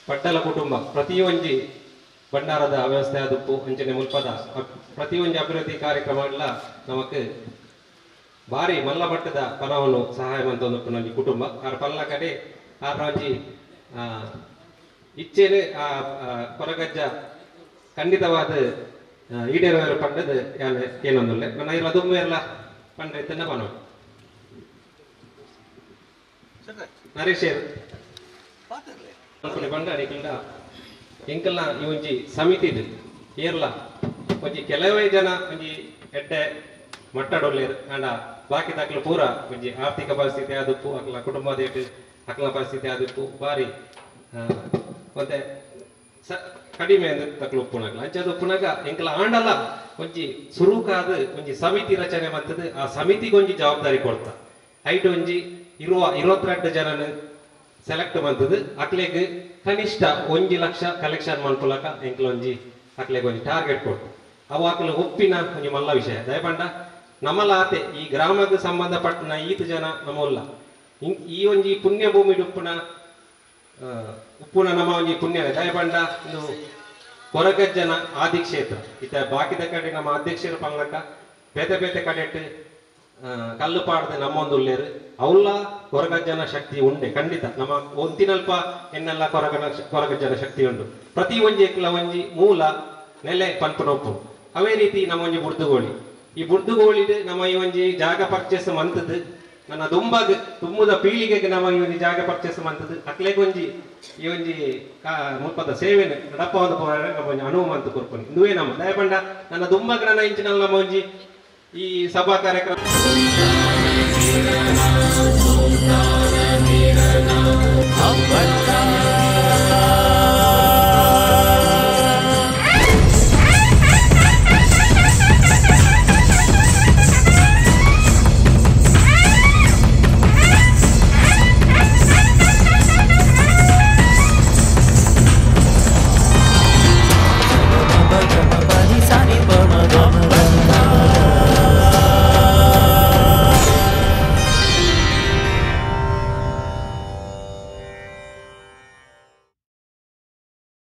ಪಟ್ಟಲ ಕುಟುಂಬ ಪ್ರತಿಯೊಂಜಿ ಭಂಡಾರದ ವ್ಯವಸ್ಥೆ ಆದಪ್ಪು ಅಂಚನೆ ಮುಲ್ಪದ ಪ್ರತಿಯೊಂದು ಅಭಿವೃದ್ಧಿ ಕಾರ್ಯಕ್ರಮ ಎಲ್ಲ ನಮಕ್ ಭಾರಿ ಮಲ್ಲ ಮಟ್ಟದ ಪಣವನ್ನು ಸಹಾಯ ಮಂತೊಂದು ನಂಜಿ ಕುಟುಂಬ ಆರ ಪಲ್ಲ ಕಡೆ ಆರ್ರಾಂಜಿ ಇಚ್ಛೆನೆ ಆ ಕೊರಗಜ್ಜ ಖಂಡಿತವಾದ ಈಡೇರುವ ಪಂಡದ ಏನೊಂದುಲ್ಲೆ ನನ್ನ ಇಲ್ಲ ದುಮ್ಮೆ ಎಲ್ಲ ಪಂಡ ಇತ್ತನ್ನ ಪಣ ನರೇಶ್ ಪಂಡ ಅಡಿಕಲ್ಡ ಎಂಕಲ್ನ ಈ ಒಂಜಿ ಸಮಿತಿ ಇದೆ ಏರ್ಲ ಒಂಜಿ ಕೆಲವೇ ಜನ ಒಂಜಿ ಎಡ್ಡೆ ಮಟ್ಟಡೊಲ್ಲೇರು ಅಂಡ ಬಾಕಿ ದಾಖಲು ಪೂರ ಒಂಜಿ ಆರ್ಥಿಕ ಪರಿಸ್ಥಿತಿ ಆದಪ್ಪು ಅಕ್ಲ ಕುಟುಂಬದ ಅಕ್ಲ ಪರಿಸ್ಥಿತಿ ಆದಪ್ಪು ಬಾರಿ ಮತ್ತೆ ಕಡಿಮೆ ತಕ್ಲು ಉಪ್ಪುನಾಗ್ಲ ಅಂಚದು ಉಪ್ಪುನಾಗ ಎಂಕಲ ಆಂಡಲ ಒಂಜಿ ಸುರುಕಾದ ಒಂಜಿ ಸಮಿತಿ ರಚನೆ ಮಾಡ್ತದೆ ಆ ಸಮಿತಿಗೆ ಒಂಜಿ ಜವಾಬ್ದಾರಿ ಕೊಡ್ತಾ ಐಟ್ ಒಂಜಿ 22 ಜನನ ಸೆಲೆಕ್ಟ್ ಮಾಡ್ತದೆ ಅಕ್ಲೆಗ್ ಕನಿಷ್ಠ 1 ಲಕ್ಷ ಕಲೆಕ್ಷನ್ ಮಾಡ್ಕೊಳಕ ಎಂಕಲ ಒಂಜಿ ಅಕ್ಲೆಗ್ ಒಂಜಿ ಟಾರ್ಗೆಟ್ ಕೊಟ್ಟು ಅವು ಅಕ್ಲ ಒಪ್ಪಿನ ಒಂಜಿ ಮಲ್ಲ ವಿಷಯ ದಯಪಂಡ ನಮ್ಮಲ್ಲ ಆತೆ ಈ ಗ್ರಾಮಕ್ಕೆ ಸಂಬಂಧಪಟ್ಟನ ಈತ ಜನ ನಮ್ಮಲ್ಲ ಈ ಒಂಜಿ ಪುಣ್ಯ ಭೂಮಿ ಉಪ್ಪುನ ನಮ್ಮ ಒಂಜಿ ಪುಣ್ಯ ದಯಪಂಡ ಒಂದು ಕೊರಗಜ್ಜನ ಆದಿ ಕ್ಷೇತ್ರ ಇತ ಬಾಕಿದ ಕಡೆ ನಮ್ಮ ಅಧ್ಯಕ್ಷರ ಪಂಗಕ ಬೇತೆ ಬೇತೆ ಕಡೆಟ್ಟು ಕಲ್ಲು ಪಾಡ್ದೆ ನಮ್ಮೊಂದು ಉಳ್ಳೇರು ಅವಲ್ಲ ಕೊರಗಜ್ಜನ ಶಕ್ತಿ ಉಂಡೆ ಖಂಡಿತ ನಮ್ಮ ಒಂದಿನಲ್ಪ ಎನ್ನೆಲ್ಲ ಕೊರಗಜ್ಜನ ಶಕ್ತಿ ಉಂಟು ಪ್ರತಿ ಒಂಜಿ ಎಕ್ಲ ಒಂಜಿ ಮೂಲ ನೆಲೆ ಪನ್ಪನೊಪ್ಪು ಅವೇ ರೀತಿ ನಮ್ಮ ಒಂಜಿ ಬುಡ್ದುಗೋಳಿ ಈ ಬುಡ್ದುಗೋಳಿಡ್ ನಮ್ಮ ಈ ಒಂಜಿ ಜಾಗ ಪರ್ಚೇಸ್ ಮಂತದ್ದು ನನ್ನ ತುಂಬುದ ಪೀಳಿಗೆಗೆ ನಮ್ಮ ಈ ಒಂಜಿ ಜಾಗ ಪರ್ಚೇಸ್ ಮಂತದ್ದು ಅಕ್ಲೆಗೊಂಜಿ ಈ ಒಂಜಿ ಮುಲ್ಪದ ಸೇವೆನೆ ನಡಪ ಒಂದು ನಮ್ಮ ಒಂಜಿ ಅನುವು ಮಂತು ಕೊರ್ಪನಿ ಇಂದುವೇ ನಮ್ಮ ದಯಪಂಡ ನನ್ನ ದುಂಬಗ್ ನನ್ನ ಇಂಚಿನಲ್ಲಿ ನಮ್ಮ ಒಂಜಿ ಈ ಸಭಾ ಕಾರ್ಯಕ್ರಮ